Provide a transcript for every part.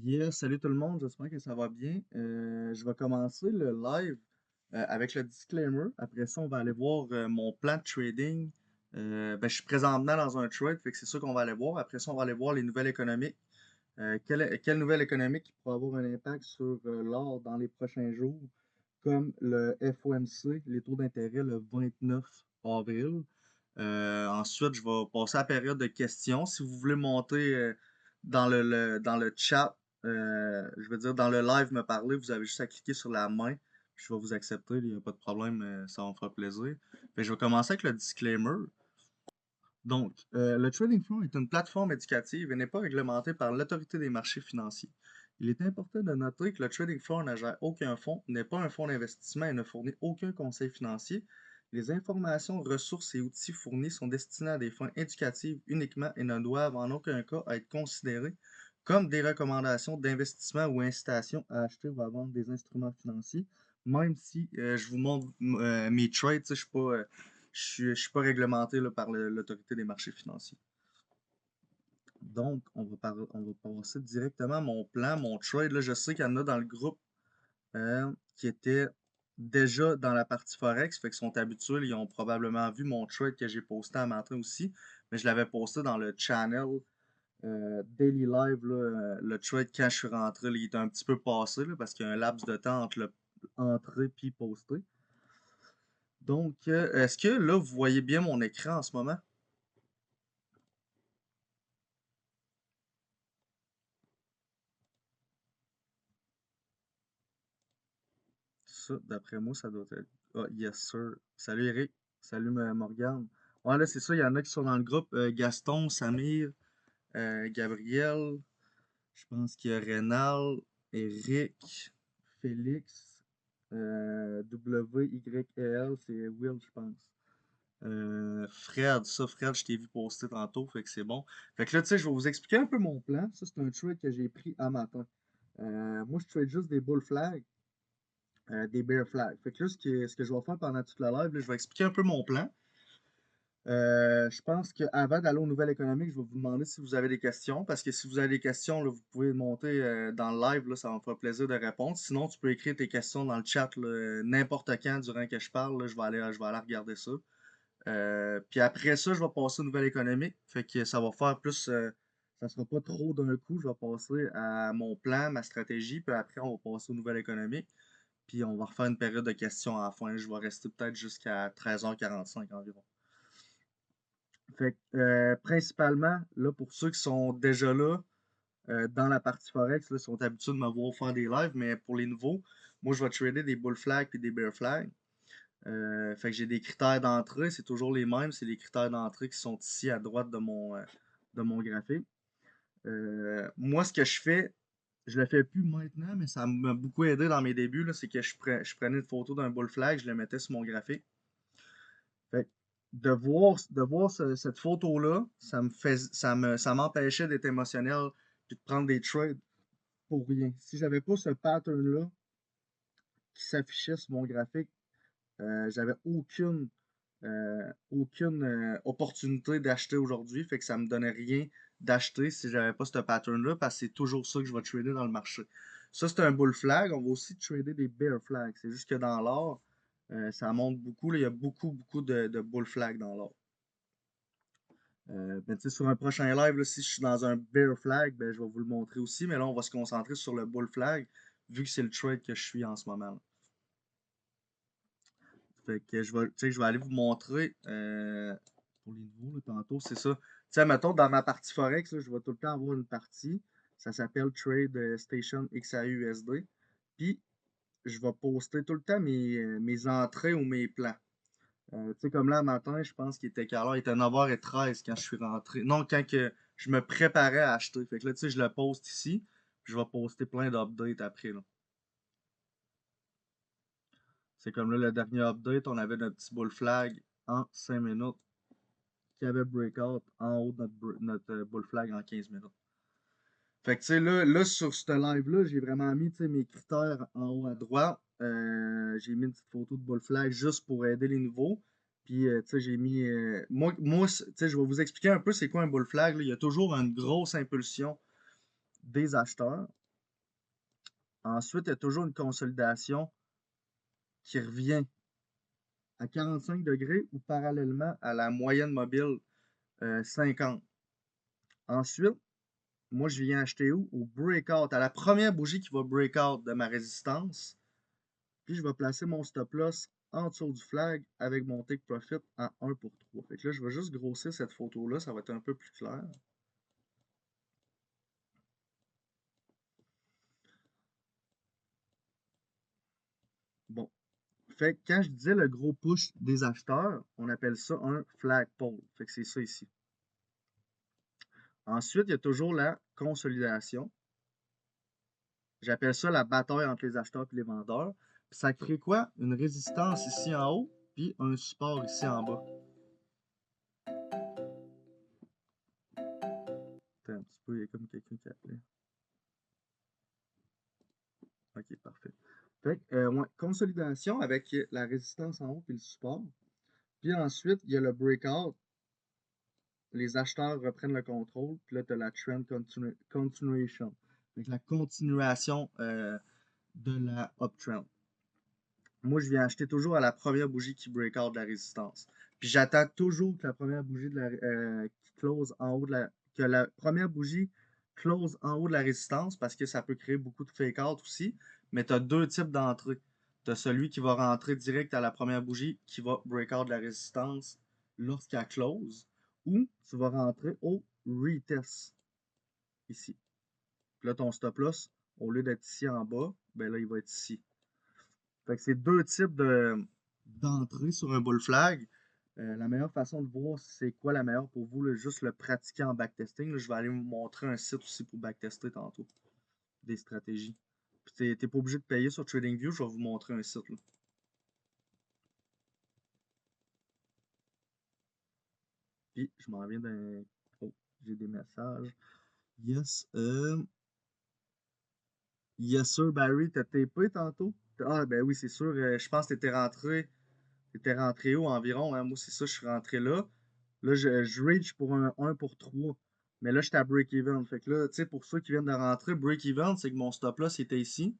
Yes, salut tout le monde, j'espère que ça va bien. Je vais commencer le live avec le disclaimer. Après ça, on va aller voir mon plan de trading. Je suis présentement dans un trade, fait que c'est ça qu'on va aller voir. Après ça, on va aller voir les nouvelles économiques. Quelle nouvelle économique qui pourrait avoir un impact sur l'or dans les prochains jours, comme le FOMC, les taux d'intérêt le 29 avril. Ensuite, je vais passer à la période de questions. Si vous voulez monter dans le chat, je veux dire dans le live me parler, vous avez juste à cliquer sur la main. Je vais vous accepter, il n'y a pas de problème, ça va me faire plaisir. Je vais commencer avec le disclaimer. Donc, le Trading Floor est une plateforme éducative et n'est pas réglementé par l'autorité des marchés financiers. Il est important de noter que le Trading Floor ne gère aucun fonds, n'est pas un fonds d'investissement et ne fournit aucun conseil financier. Les informations, ressources et outils fournis sont destinés à des fins éducatives uniquement et ne doivent en aucun cas être considérés comme des recommandations d'investissement ou incitations à acheter ou à vendre des instruments financiers, même si je vous montre mes trades, je ne suis pas, je suis pas réglementé là, par l'autorité des marchés financiers. Donc, on va passer directement à mon plan, mon trade. Là, je sais qu'il y en a dans le groupe qui étaient déjà dans la partie Forex, fait qu'ils sont habitués. Ils ont probablement vu mon trade que j'ai posté un matin aussi, mais je l'avais posté dans le channel Daily Live. Là, le trade, quand je suis rentré, là, il était un petit peu passé là, parce qu'il y a un laps de temps entre entrée et posté. Donc, est-ce que là, vous voyez bien mon écran en ce moment? Ça, d'après moi, ça doit être. Ah, yes, sir. Salut Eric. Salut Morgane. Ouais, là, c'est ça. Il y en a qui sont dans le groupe. Gaston, Samir, Gabriel. Je pense qu'il y a Rénal, Eric, Félix, WYL, c'est Will, je pense. Fred, je t'ai vu poster tantôt, fait que c'est bon. Fait que là, tu sais, je vais vous expliquer un peu mon plan. Ça, c'est un trade que j'ai pris à matin. Moi, je trade juste des bull flags. Des bear flags. Fait que là, ce que je vais faire pendant toute la live, là, je vais expliquer un peu mon plan. Je pense qu'avant d'aller aux nouvelles économiques, je vais vous demander si vous avez des questions, parce que si vous avez des questions, là, vous pouvez monter dans le live, là, ça va me faire plaisir de répondre. Sinon, tu peux écrire tes questions dans le chat là, n'importe quand durant que je parle, là, je vais aller regarder ça. Puis après ça, je vais passer aux nouvelles économiques. Fait que ça va faire plus. Ça sera pas trop d'un coup. Je vais passer à mon plan, ma stratégie. Puis après, on va passer aux nouvelles économiques. Puis on va refaire une période de questions à la fin. Je vais rester peut-être jusqu'à 13h45 environ. Fait que, principalement, là, pour ceux qui sont déjà là, dans la partie Forex, là, sont habitués de me voir faire des lives, mais pour les nouveaux, moi, je vais trader des bull flags et des bear flags. Fait que j'ai des critères d'entrée, c'est toujours les mêmes, c'est les critères d'entrée qui sont ici à droite de mon graphique. Moi, ce que je fais, je le fais plus maintenant, mais ça m'a beaucoup aidé dans mes débuts, là, c'est que je prenais une photo d'un bull flag, je le mettais sur mon graphique. Fait que de voir cette photo-là, ça m'empêchait d'être émotionnel et de prendre des trades pour rien. Si j'avais pas ce pattern-là qui s'affichait sur mon graphique, j'avais aucune opportunité d'acheter aujourd'hui. Fait que ça me donnait rien d'acheter si j'avais pas ce pattern-là, parce que c'est toujours ça que je vais trader dans le marché. Ça, c'est un bull flag. On va aussi trader des bear flags. C'est juste que dans l'or, ça monte beaucoup. Là, il y a beaucoup de bull flags dans l'or. Tu sais, sur un prochain live, là, si je suis dans un bear flag, ben, je vais vous le montrer aussi. Mais là, on va se concentrer sur le bull flag, vu que c'est le trade que je suis en ce moment. Là. Fait que tu sais, je vais aller vous montrer pour les nouveaux, là, tantôt, c'est ça. Tu sais, mettons, dans ma partie Forex, là, je vais tout le temps avoir une partie. Ça s'appelle Trade Station XAUSD. Puis, je vais poster tout le temps mes entrées ou mes plans. Tu sais, comme là, matin, je pense qu'il était quelle heure? Il était 9h13 quand je suis rentré. Non, quand que je me préparais à acheter. Fait que là, tu sais, je le poste ici. Puis je vais poster plein d'updates après, là. C'est comme là, le dernier update, on avait notre petit bull flag en 5 minutes qui avait breakout en haut de notre bull flag en 15 minutes. Fait que, tu sais, là, sur ce live-là, j'ai vraiment mis, tu sais, mes critères en haut à droite. J'ai mis une petite photo de bull flag juste pour aider les nouveaux. Puis, tu sais, j'ai mis... moi tu sais, je vais vous expliquer un peu c'est quoi un bull flag. Là. Il y a toujours une grosse impulsion des acheteurs. Ensuite, il y a toujours une consolidation qui revient à 45 degrés ou parallèlement à la moyenne mobile 50. Ensuite, moi, je viens acheter où? Au breakout, à la première bougie qui va breakout de ma résistance. Puis, je vais placer mon stop loss en dessous du flag avec mon take profit en 1 pour 3. Fait que là, je vais juste grossir cette photo-là, ça va être un peu plus clair. Bon. Fait que quand je disais le gros push des acheteurs, on appelle ça un flagpole. Fait que c'est ça ici. Ensuite, il y a toujours la consolidation. J'appelle ça la bataille entre les acheteurs et les vendeurs. Puis ça crée quoi? Une résistance ici en haut, puis un support ici en bas. Attends un petit peu, il y a comme quelqu'un qui appelait. Ok, parfait. Fait que, ouais, consolidation avec la résistance en haut puis le support. Puis ensuite, il y a le breakout. Les acheteurs reprennent le contrôle. Puis là, tu as la trend continuation. Avec la continuation de la uptrend. Moi, je viens acheter toujours à la première bougie qui break out de la résistance. Puis j'attends toujours que la première bougie qui close en haut de la. Que la première bougie close en haut de la résistance parce que ça peut créer beaucoup de fake out aussi. Mais tu as deux types d'entrées. Tu as celui qui va rentrer direct à la première bougie qui va break out de la résistance lorsqu'elle close. Ou tu vas rentrer au retest ici. Puis là, ton stop loss, au lieu d'être ici en bas, ben là, il va être ici. Fait que c'est deux types d'entrée sur un bull flag. La meilleure façon de voir c'est quoi la meilleure pour vous, là, juste le pratiquer en backtesting. Là, je vais aller vous montrer un site aussi pour backtester tantôt. Des stratégies. Puis t'es pas obligé de payer sur TradingView, je vais vous montrer un site. Là. Puis je m'en viens d'un. Oh, j'ai des messages. Yes. Yes sir Barry, t'as TP tantôt? Ah ben oui, c'est sûr. Je pense que t'étais rentré. T'étais rentré où environ? Hein? Moi, c'est ça, je suis rentré là. Là, je reach pour un 1 pour 3. Mais là, j'étais à break-even. Fait que là, tu sais, pour ceux qui viennent de rentrer, break-even, c'est que mon stop-loss était ici.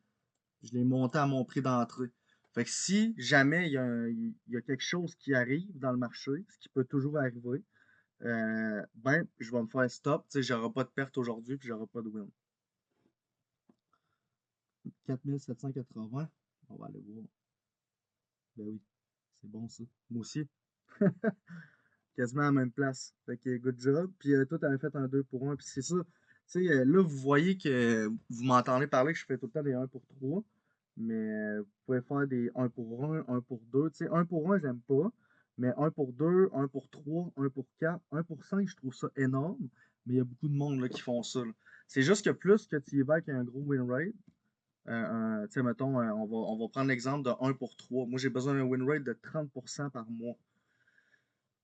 Je l'ai monté à mon prix d'entrée. Fait que si jamais il y a quelque chose qui arrive dans le marché, ce qui peut toujours arriver, ben, je vais me faire stop. Tu sais, j'aurai pas de perte aujourd'hui, puis j'aurai pas de win. 4780. On va aller voir. Ben oui, c'est bon ça. Moi aussi. Quasiment à la même place. Fait que good job. Puis toi, t'avais fait un 2 pour 1. Puis c'est ça. Tu sais, là, vous voyez que vous m'entendez parler que je fais tout le temps des 1 pour 3. Mais vous pouvez faire des 1 pour 1 pour 2. Tu sais, 1 pour 1, j'aime pas. Mais 1 pour 2, 1 pour 3, 1 pour 4, 1 pour 5, je trouve ça énorme. Mais il y a beaucoup de monde là, qui font ça. C'est juste que plus que tu y vas avec un gros win rate, tu sais, mettons, on va prendre l'exemple de 1 pour 3. Moi, j'ai besoin d'un win rate de 30% par mois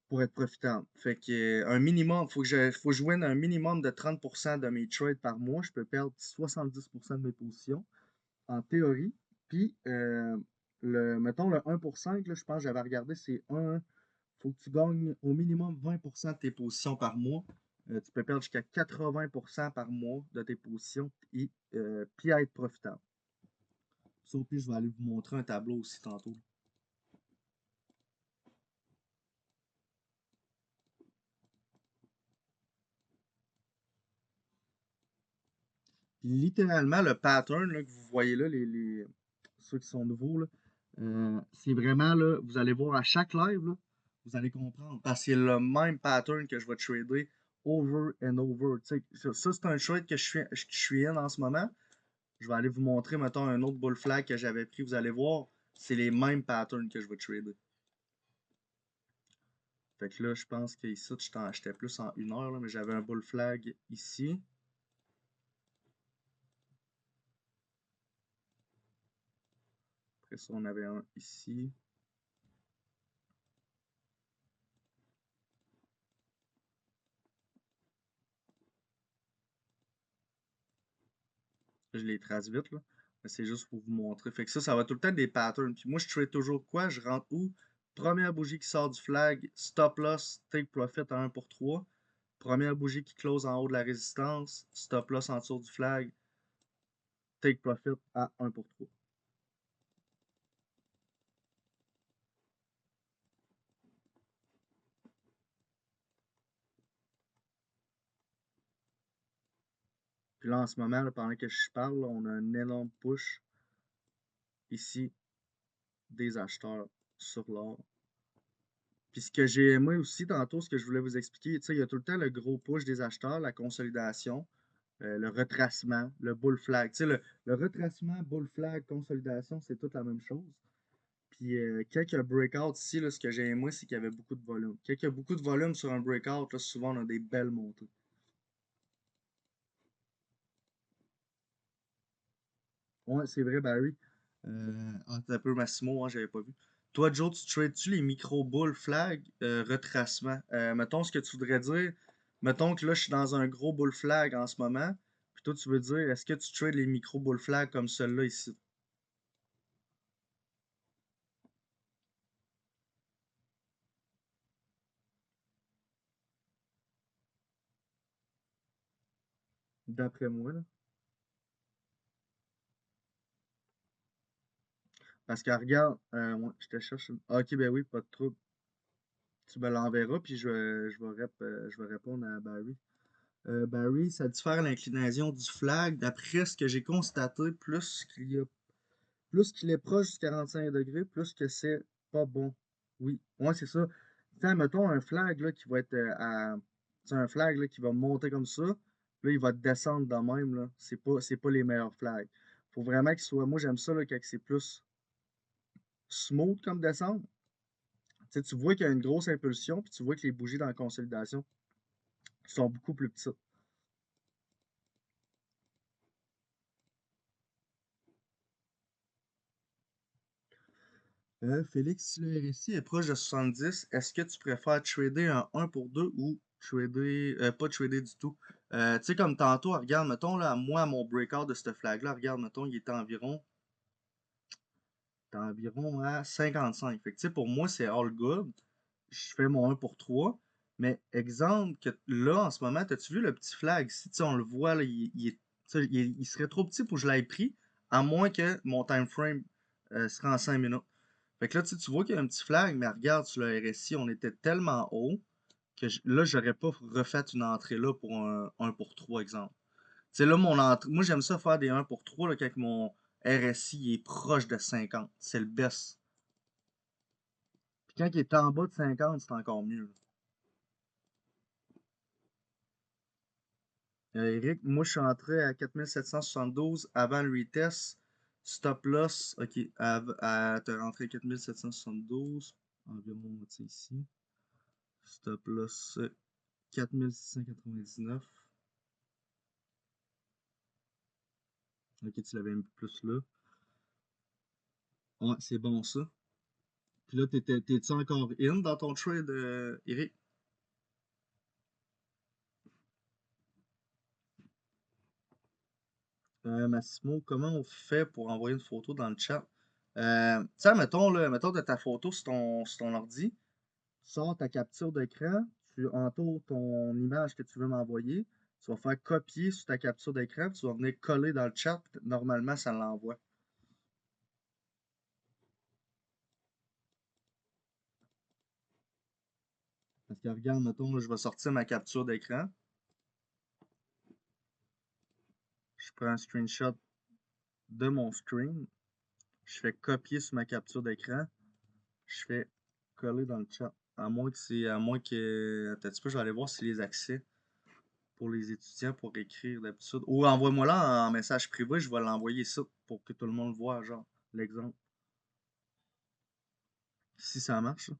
pour être profitable. Fait que un minimum, faut que je win un minimum de 30% de mes trades par mois. Je peux perdre 70% de mes positions, en théorie. Puis, mettons le 1 pour 5, là, je pense que j'avais regardé, c'est 1. Faut que tu gagnes au minimum 20% de tes positions par mois. Tu peux perdre jusqu'à 80% par mois de tes positions et puis être profitable. Ça, puis je vais aller vous montrer un tableau aussi tantôt. Puis littéralement, le pattern là, que vous voyez là, ceux qui sont nouveaux, là, c'est vraiment, là, vous allez voir à chaque live, là, vous allez comprendre. Parce que c'est le même pattern que je vais trader over and over. Ça, c'est un trade que je suis in en ce moment. Je vais aller vous montrer, mettons, un autre bull flag que j'avais pris. Vous allez voir, c'est les mêmes patterns que je vais trader. Fait que là, je pense qu'ici, je t'en achetais plus en 1 heure, là, mais j'avais un bull flag ici. Après ça, on avait un ici. Je les trace vite, là. Mais c'est juste pour vous montrer. Fait que ça va tout le temps être des patterns. Puis moi, je trade toujours quoi? Je rentre où? Première bougie qui sort du flag, stop loss, take profit à 1 pour 3. Première bougie qui close en haut de la résistance, stop loss en dessous du flag, take profit à 1 pour 3. Puis là, en ce moment, là, pendant que je parle, là, on a un énorme push ici des acheteurs sur l'or. Puis ce que j'ai aimé aussi tantôt, ce que je voulais vous expliquer, tu sais, il y a tout le temps le gros push des acheteurs, la consolidation, le retracement, le bull flag. Tu sais, le retracement, bull flag, consolidation, c'est toute la même chose. Puis quand il y a breakout ici, là, ce que j'ai aimé, c'est qu'il y avait beaucoup de volume. Quand il y a beaucoup de volume sur un breakout, là, souvent on a des belles montées. Ouais, c'est vrai, Barry. T'as un peu Massimo, hein, j'avais pas vu. Toi, Joe, tu trades-tu les micro bull flag retracement? Mettons ce que tu voudrais dire. Mettons que là, je suis dans un gros bull flag en ce moment. Puis toi, tu veux dire, est-ce que tu trades les micro bull flag comme celui-là ici? D'après moi, là. Parce que regarde, ouais, je te cherche. Ok, ben oui, pas de trouble. Tu me l'enverras, puis je vais répondre à Barry. Barry, ça diffère l'inclinaison du flag. D'après ce que j'ai constaté, plus qu'il est proche du 45 degrés, plus que c'est pas bon. Oui, ouais, c'est ça. Tiens, mettons un flag là, qui va être c'est un flag là, qui va monter comme ça. Là, il va descendre de même. Là. C'est pas les meilleurs flags. Faut vraiment qu'il soit. Moi, j'aime ça là, quand c'est plus smooth comme descendre. Tu sais, tu vois qu'il y a une grosse impulsion, puis tu vois que les bougies dans la consolidation sont beaucoup plus petites. Félix, si le RSI est proche de 70, est-ce que tu préfères trader un 1 pour 2 ou pas trader du tout? Tu sais, comme tantôt, regarde, mettons, là, moi, mon breakout de cette flag-là, regarde, mettons, il était environ à 55. Fait que, tu sais, pour moi, c'est all good. Je fais mon 1 pour 3. Mais exemple, que là, en ce moment, as-tu vu le petit flag? Si, tu sais, on le voit, là, tu sais, il serait trop petit pour que je l'aille pris, à moins que mon time frame serait en 5 minutes. Fait que là, tu vois qu'il y a un petit flag, mais regarde, sur le RSI, on était tellement haut que là, j'aurais pas refait une entrée là pour un 1 pour 3, exemple. Tu sais, là, moi, j'aime ça faire des 1 pour 3 là, quand mon RSI est proche de 50. C'est le best. Puis quand il est en bas de 50, c'est encore mieux. Eric, moi, je suis entré à 4772 avant le retest. Stop loss, ok, t'es rentré à 4772, environ moitié ici. Stop loss 4699. Ok, tu l'avais mis plus là. Ouais, c'est bon ça. Puis là, t'es-tu encore in dans ton trade, Eric? Massimo, comment on fait pour envoyer une photo dans le chat? Tu sais, mettons de ta photo sur ton ordi, tu sors ta capture d'écran, tu entoures ton image que tu veux m'envoyer, tu vas faire copier sur ta capture d'écran, puis tu vas venir coller dans le chat, puis normalement, ça l'envoie. Parce que regarde, mettons, là, je vais sortir ma capture d'écran, je prends un screenshot de mon screen, je fais copier sur ma capture d'écran, je fais coller dans le chat. À moins que. Attends un petit peu, je vais aller voir si les accès pour les étudiants pour écrire d'habitude. Ou envoie-moi là en message privé, je vais l'envoyer ça pour que tout le monde voit, genre, l'exemple. Si ça marche.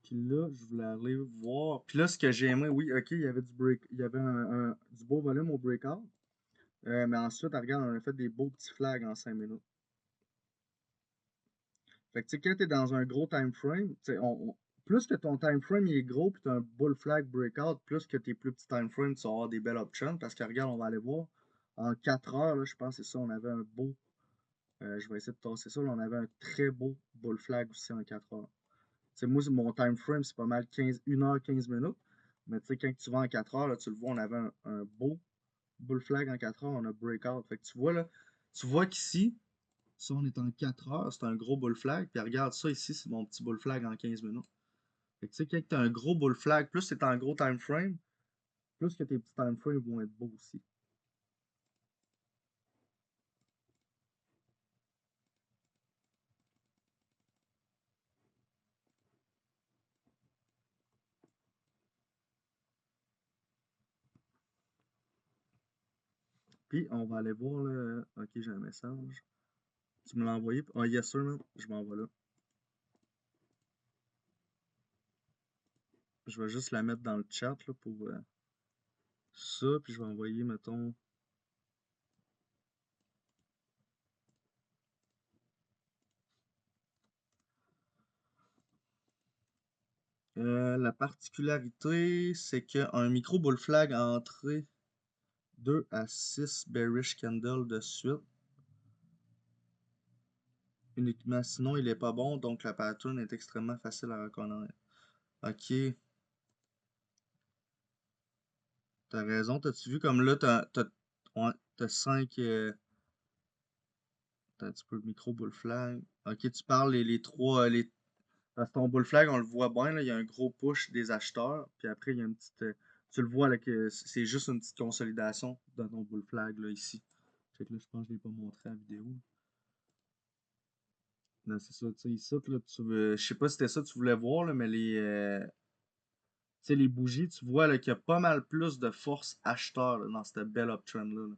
Puis là, je voulais aller voir. Puis là, ce que j'ai aimé, oui, ok, il y avait du beau volume au breakout. Mais ensuite, regarde, on a fait des beaux petits flags en 5 minutes. Fait que tu sais, quand t'es dans un gros time frame, tu sais, plus que ton time frame il est gros puis t'as un bull flag breakout, plus que tes plus petits time frames, tu vas avoir des belles options. Parce que regarde, on va aller voir. En 4 heures, là, je pense que c'est ça, on avait un beau. Je vais essayer de tasser ça. Là, on avait un très beau bull flag aussi en 4 heures. Tu sais, moi, mon time frame, c'est pas mal 1 heure 15 minutes. Mais tu sais, quand tu vas en 4 heures, là, tu le vois, on avait un beau bull flag en 4 heures, on a breakout. Fait que tu vois là, tu vois qu'ici, ça, on est en 4 heures, c'est un gros bull flag. Puis regarde ça ici, c'est mon petit bull flag en 15 minutes. Fait que tu sais, quand tu as un gros bull flag, plus c'est en gros time frame, plus que tes petits time frames vont être beaux aussi. Puis on va aller voir là. Ok, j'ai un message. Tu me l'as envoyé? Ah, yes sir, man. Je m'envoie là. Je vais juste la mettre dans le chat là, pour ça. Puis je vais envoyer, mettons. La particularité, c'est qu'un micro bull flag a entré 2 à 6 bearish candles de suite. Uniquement, sinon il est pas bon, donc la pattern est extrêmement facile à reconnaître. Ok, t'as raison, t'as-tu vu comme là, ouais, t'as 5, t'as un petit peu le micro bull flag. Ok, tu parles les 3, parce que ton bull flag, on le voit bien, là, il y a un gros push des acheteurs, puis après il y a une petite, tu le vois là, que c'est juste une petite consolidation dans ton bull flag là, ici. Fait que là, je pense que je l'ai pas montré en vidéo. Non, c'est ça, tu sais, ici, là, je sais pas si c'était ça que tu voulais voir, là, mais tu sais, les bougies, tu vois là, qu'il y a pas mal plus de force acheteur là, dans cette belle uptrend-là. Là.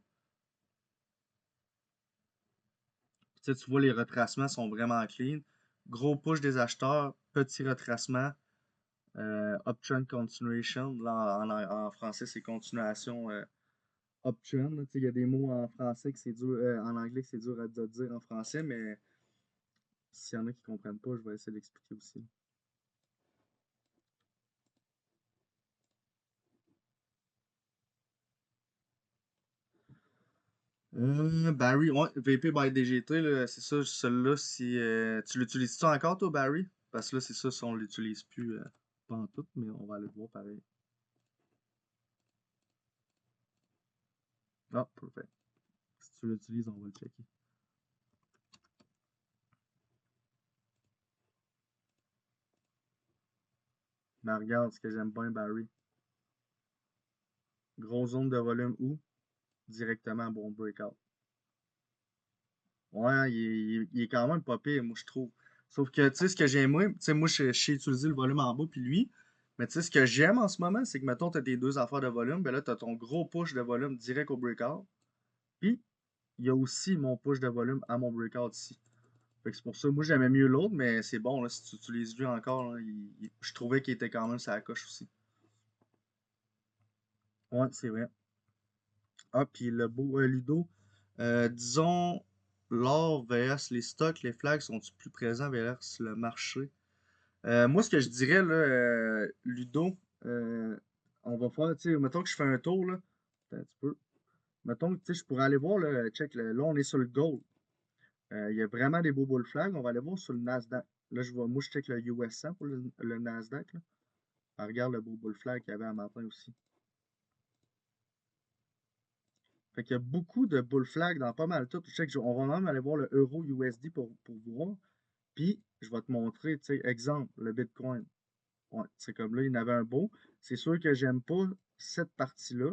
Tu sais, tu vois, les retracements sont vraiment clean. Gros push des acheteurs, petit retracement, uptrend continuation. Là, en français, c'est continuation uptrend. Tu sais, il y a des mots en français que c'est dur, en anglais que c'est dur à dire en français, mais s'il y en a qui comprennent pas, je vais essayer d'expliquer aussi. Barry, ouais, VP by DGT, là, c'est ça, celui-là, si tu l'utilises-tu encore, toi, Barry? Parce que là, c'est ça, si on l'utilise plus, pas en tout, mais on va aller le voir pareil. Ah, parfait. Si tu l'utilises, on va le checker. Mais regarde ce que j'aime bien, Barry. Grosse zone de volume où? Directement, bon breakout. Ouais, il est quand même pas pire, moi, je trouve. Sauf que, tu sais, ce que j'aime, moi, tu sais, moi, je sais utiliser le volume en bas, puis lui. Mais tu sais, ce que j'aime en ce moment, c'est que, mettons, t'as tes deux affaires de volume, ben là, t'as ton gros push de volume direct au breakout. Puis, il y a aussi mon push de volume à mon breakout ici. Fait que c'est pour ça, moi, j'aimais mieux l'autre, mais c'est bon, là, si tu utilises lui encore, là, je trouvais qu'il était quand même sur la coche aussi. Ouais, c'est vrai. Ah, puis le beau Ludo, disons, l'or vs les stocks, les flags sont-ils plus présents vers le marché? Moi, ce que je dirais, là, Ludo, euh, on va faire, tu sais, mettons que je fais un tour, là, attends un petit peu. Mettons que, tu sais, je pourrais aller voir, là, check, là, on est sur le gold. Il y a vraiment des beaux bull flags. On va aller voir sur le Nasdaq. Là, moi, je check le US 100 pour le Nasdaq, là. Ah, regarde le beau bull flag qu'il y avait un matin aussi. Fait qu'il y a beaucoup de bull flags dans pas mal tout. Je sais que on va même aller voir le euro USD pour voir. Puis, je vais te montrer, tu sais, exemple, le Bitcoin. Ouais, c'est comme là, il y en avait un beau. C'est sûr que j'aime pas cette partie-là,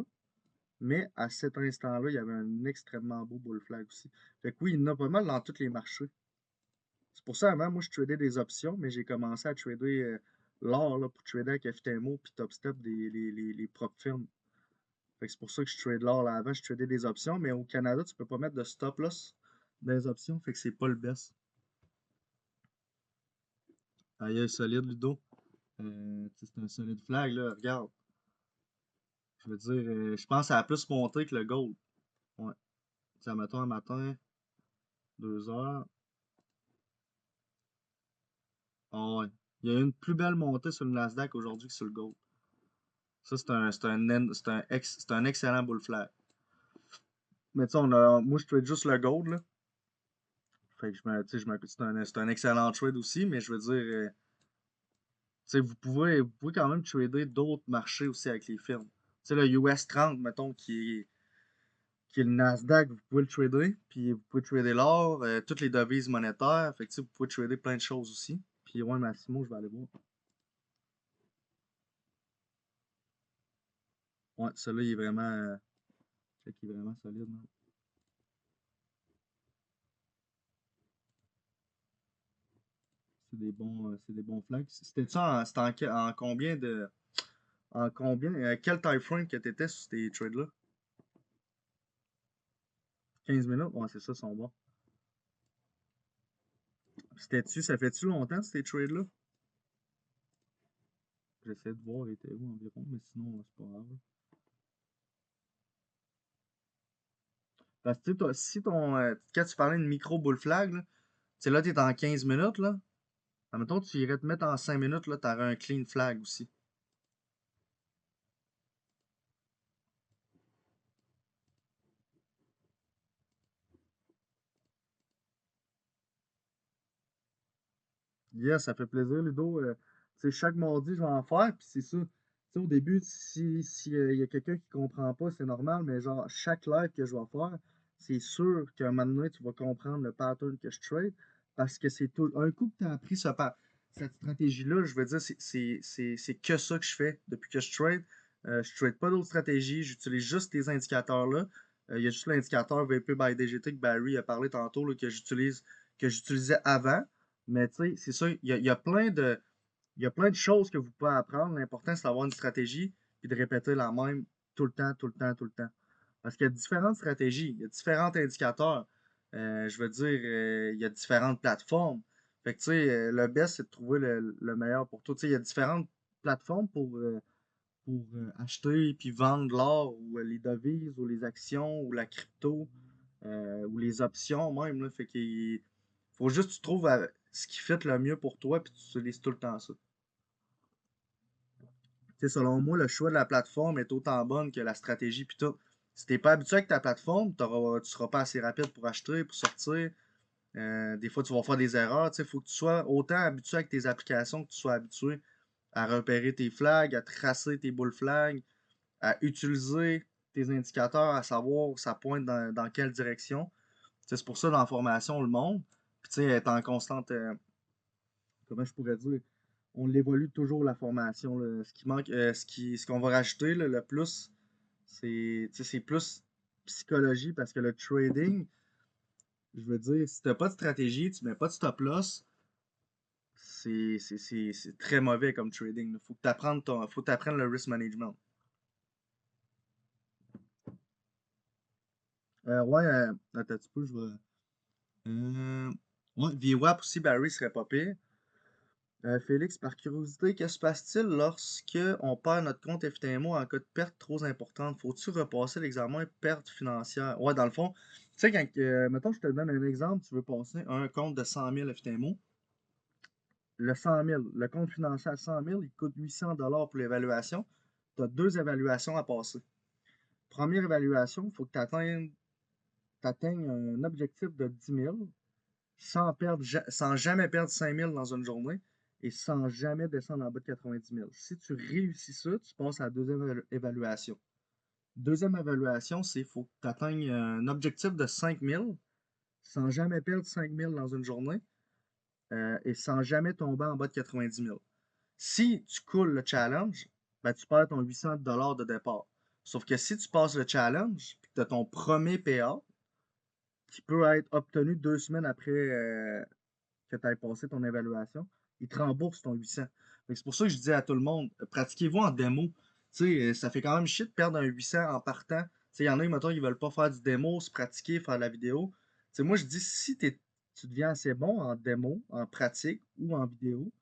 mais à cet instant-là, il y avait un extrêmement beau bull flag aussi. Fait que oui, il y en a pas mal dans tous les marchés. C'est pour ça, avant, moi, je tradais des options, mais j'ai commencé à trader l'or là, pour trader avec FTMO puis TopStep les propres firmes. Fait que c'est pour ça que je trade l'or là avant, je tradais des options, mais au Canada, tu peux pas mettre de stop loss dans les options, fait que c'est pas le best. Aïe, solide, Ludo. C'est un solide flag, là, regarde. Je veux dire, je pense que ça a plus monté que le gold. Ouais. Tiens, mettons un matin, 2 heures. Ah ouais. Il y a une plus belle montée sur le Nasdaq aujourd'hui que sur le Gold. Ça, c'est un excellent bull flag. Mais tu sais, moi, je trade juste le Gold, là. Fait que tu sais, c'est un excellent trade aussi, mais je veux dire, tu sais, vous pouvez quand même trader d'autres marchés aussi avec les firmes. Tu sais, le US 30, mettons, qui est le Nasdaq, vous pouvez le trader. Puis vous pouvez trader l'or, toutes les devises monétaires. Fait que tu sais, vous pouvez trader plein de choses aussi. Puis ouais, Massimo, je vais aller voir. Ouais, celui-là, il est vraiment solide, man. C'est des bons flags. En combien, quel time frame que t'étais sur ces trades-là? 15 minutes? Ouais, c'est ça, ils sont bons. Ça fait-tu longtemps ces trades-là? J'essaie de voir, il était où environ, mais sinon, c'est pas grave. Parce que tu sais, si quand tu parlais de micro bull flag, là, tu sais, là, t'es en 15 minutes, là. Admettons, tu irais te mettre en 5 minutes, là, t'aurais un clean flag aussi. Yes, ça fait plaisir, Ludo. Tu sais, chaque mardi, je vais en faire, puis c'est ça. Tu sais, au début, si, il y a quelqu'un qui comprend pas, c'est normal, mais genre, chaque live que je vais faire, c'est sûr qu'à un moment donné, tu vas comprendre le pattern que je trade, parce que c'est tout. Un coup que tu as appris cette stratégie-là, je veux dire, c'est que ça que je fais depuis que je trade. Je trade pas d'autres stratégies, j'utilise juste les indicateurs-là. Il y a juste l'indicateur VP by DGT que Barry a parlé tantôt, là, que j'utilisais avant. Mais tu sais, c'est ça, il y a plein de choses que vous pouvez apprendre. L'important, c'est d'avoir une stratégie et de répéter la même tout le temps, tout le temps, tout le temps. Parce qu'il y a différentes stratégies, il y a différents indicateurs. Je veux dire, il y a différentes plateformes. Fait que tu sais, le best, c'est de trouver le meilleur pour toi. Tu sais, il y a différentes plateformes pour acheter puis vendre l'or ou les devises ou les actions ou la crypto ou les options même. Là. Fait qu'il faut juste que tu trouves ce qui fait le mieux pour toi puis tu utilises tout le temps ça. Tu sais, selon moi, le choix de la plateforme est autant bonne que la stratégie puis tout. Si t'es pas habitué avec ta plateforme, tu seras pas assez rapide pour acheter, pour sortir. Des fois, tu vas faire des erreurs. Il faut que tu sois autant habitué avec tes applications que tu sois habitué à repérer tes flags, à tracer tes bull flags, à utiliser tes indicateurs, à savoir où ça pointe dans quelle direction. C'est pour ça, dans la formation, le monde, puis tu sais, est en constante, comment je pourrais dire, on l'évolue toujours la formation. Là. Ce qui manque, ce qu'on va rajouter, là, le plus, c'est plus psychologie parce que le trading, je veux dire, si t'as pas de stratégie, tu mets pas de stop loss, c'est très mauvais comme trading. Faut que t'apprennes le risk management. Ouais, attends un petit peu, je vais. Ouais, VWAP aussi, Barry serait pas pire. Félix, par curiosité, que se passe-t-il lorsque on perd notre compte FTMO en cas de perte trop importante? Faut-tu repasser l'examen perte financière? Ouais, dans le fond, tu sais, mettons, je te donne un exemple, tu veux passer un compte de 100 000 FTMO, le 100 000, le compte financier à 100 000, il coûte 800 pour l'évaluation. Tu as deux évaluations à passer. Première évaluation, il faut que tu atteignes un objectif de 10 000 sans jamais perdre 5 000 dans une journée et sans jamais descendre en bas de 90 000. Si tu réussis ça, tu passes à la deuxième évaluation. Deuxième évaluation, c'est qu'il faut que tu atteignes un objectif de 5 000 sans jamais perdre 5 000 dans une journée et sans jamais tomber en bas de 90 000. Si tu coules le challenge, ben, tu perds ton 800 de départ. Sauf que si tu passes le challenge et que tu as ton premier payout, qui peut être obtenu 2 semaines après que tu aies passé ton évaluation, il te rembourse ton 800. C'est pour ça que je dis à tout le monde, pratiquez-vous en démo. Tu sais, ça fait quand même chier de perdre un 800 en partant. Il y en a, mettons, ils veulent pas faire du démo, se pratiquer, faire de la vidéo. Moi, je dis, si tu deviens assez bon en démo, en pratique ou en vidéo,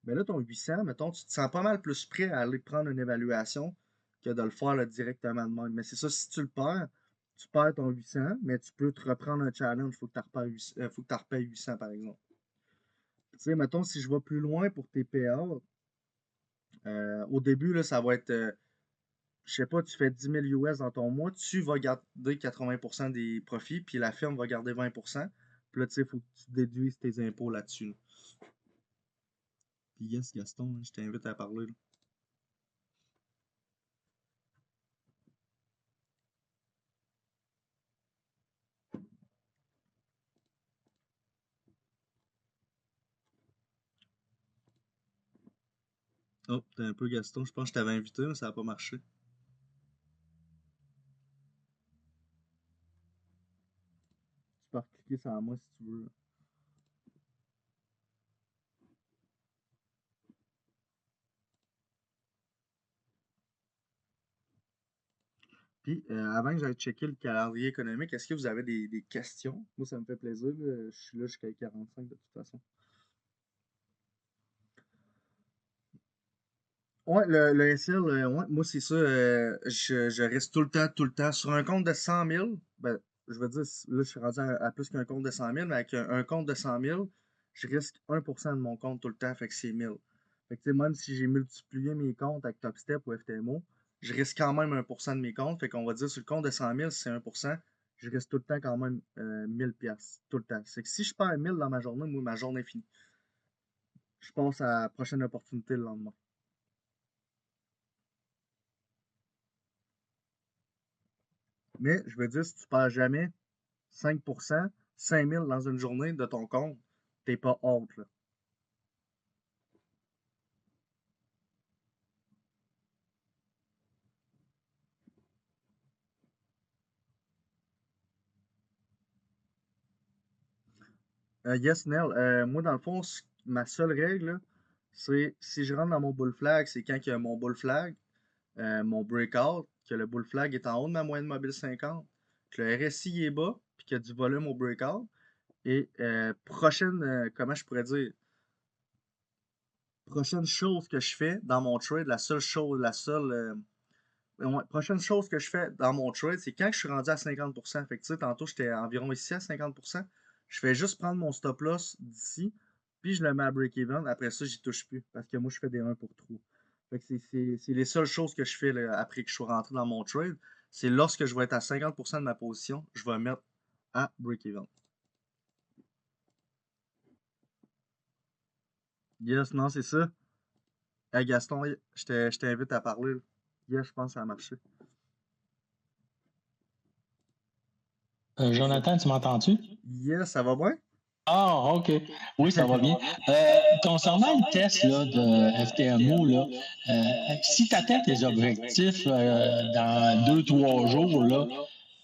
mais là, ton 800, mettons, tu te sens pas mal plus prêt à aller prendre une évaluation que de le faire là, directement de même. Mais c'est ça, si tu perds ton 800, mais tu peux te reprendre un challenge. Il faut que tu repayes 800, par exemple. sais, mettons, si je vais plus loin pour tes payouts, au début, là, ça va être, je sais pas, tu fais 10 000 US dans ton mois, tu vas garder 80% des profits, puis la firme va garder 20%. Puis là, tu sais, il faut que tu déduises tes impôts là-dessus, là. Puis yes, Gaston, là, je t'invite à parler, là. Oh, t'es un peu Gaston, je pense que je t'avais invité, mais ça n'a pas marché. Tu peux cliquer sur moi si tu veux, là. Puis, avant que j'aille checker le calendrier économique, est-ce que vous avez des questions? Moi, ça me fait plaisir, là. Je suis là jusqu'à 45 de toute façon. Ouais, le SL, ouais, moi, c'est ça. Je reste tout le temps sur un compte de 100 000. Ben, je veux dire, là, je suis rendu à plus qu'un compte de 100 000, mais avec un compte de 100 000, je risque 1% de mon compte tout le temps, fait que c'est 1000. Fait que, tu sais, même si j'ai multiplié mes comptes avec TopStep ou FTMO, je risque quand même 1% de mes comptes. Fait qu'on va dire, sur le compte de 100 000, si c'est 1%, je risque tout le temps quand même 1000 piastres, tout le temps. C'est que si je perds 1000 dans ma journée, moi, ma journée est finie. Je passe à la prochaine opportunité le lendemain. Mais je veux dire, si tu perds jamais 5%, 5000 dans une journée de ton compte, t'es pas honte, là. Yes, Nell. Moi, dans le fond, ma seule règle, là, c'est si je rentre dans mon bull flag, c'est quand il y a mon bull flag, mon breakout, que le bull flag est en haut de ma moyenne mobile 50, que le RSI est bas, puis qu'il y a du volume au breakout. Et prochaine, comment je pourrais dire, prochaine chose que je fais dans mon trade, la seule chose, la seule ouais, prochaine chose que je fais dans mon trade, c'est quand je suis rendu à 50%. Fait que tu sais, tantôt, j'étais environ ici à 50%. Je fais juste prendre mon stop loss d'ici, puis je le mets à break-even. Après ça, j'y touche plus. Parce que moi, je fais des 1 pour 3. Fait que c'est les seules choses que je fais là, après que je sois rentré dans mon trade. C'est lorsque je vais être à 50% de ma position, je vais mettre à break-even. Yes, non, c'est ça. Hey Gaston, je t'invite à parler, là. Yes, je pense que ça a marché. Jonathan, tu m'entends-tu? Yes, ça va bien? Ah, OK. Oui, ça va bien. Concernant le test là, de FTMO, là, si tu atteins tes objectifs dans 2, 3 jours, là,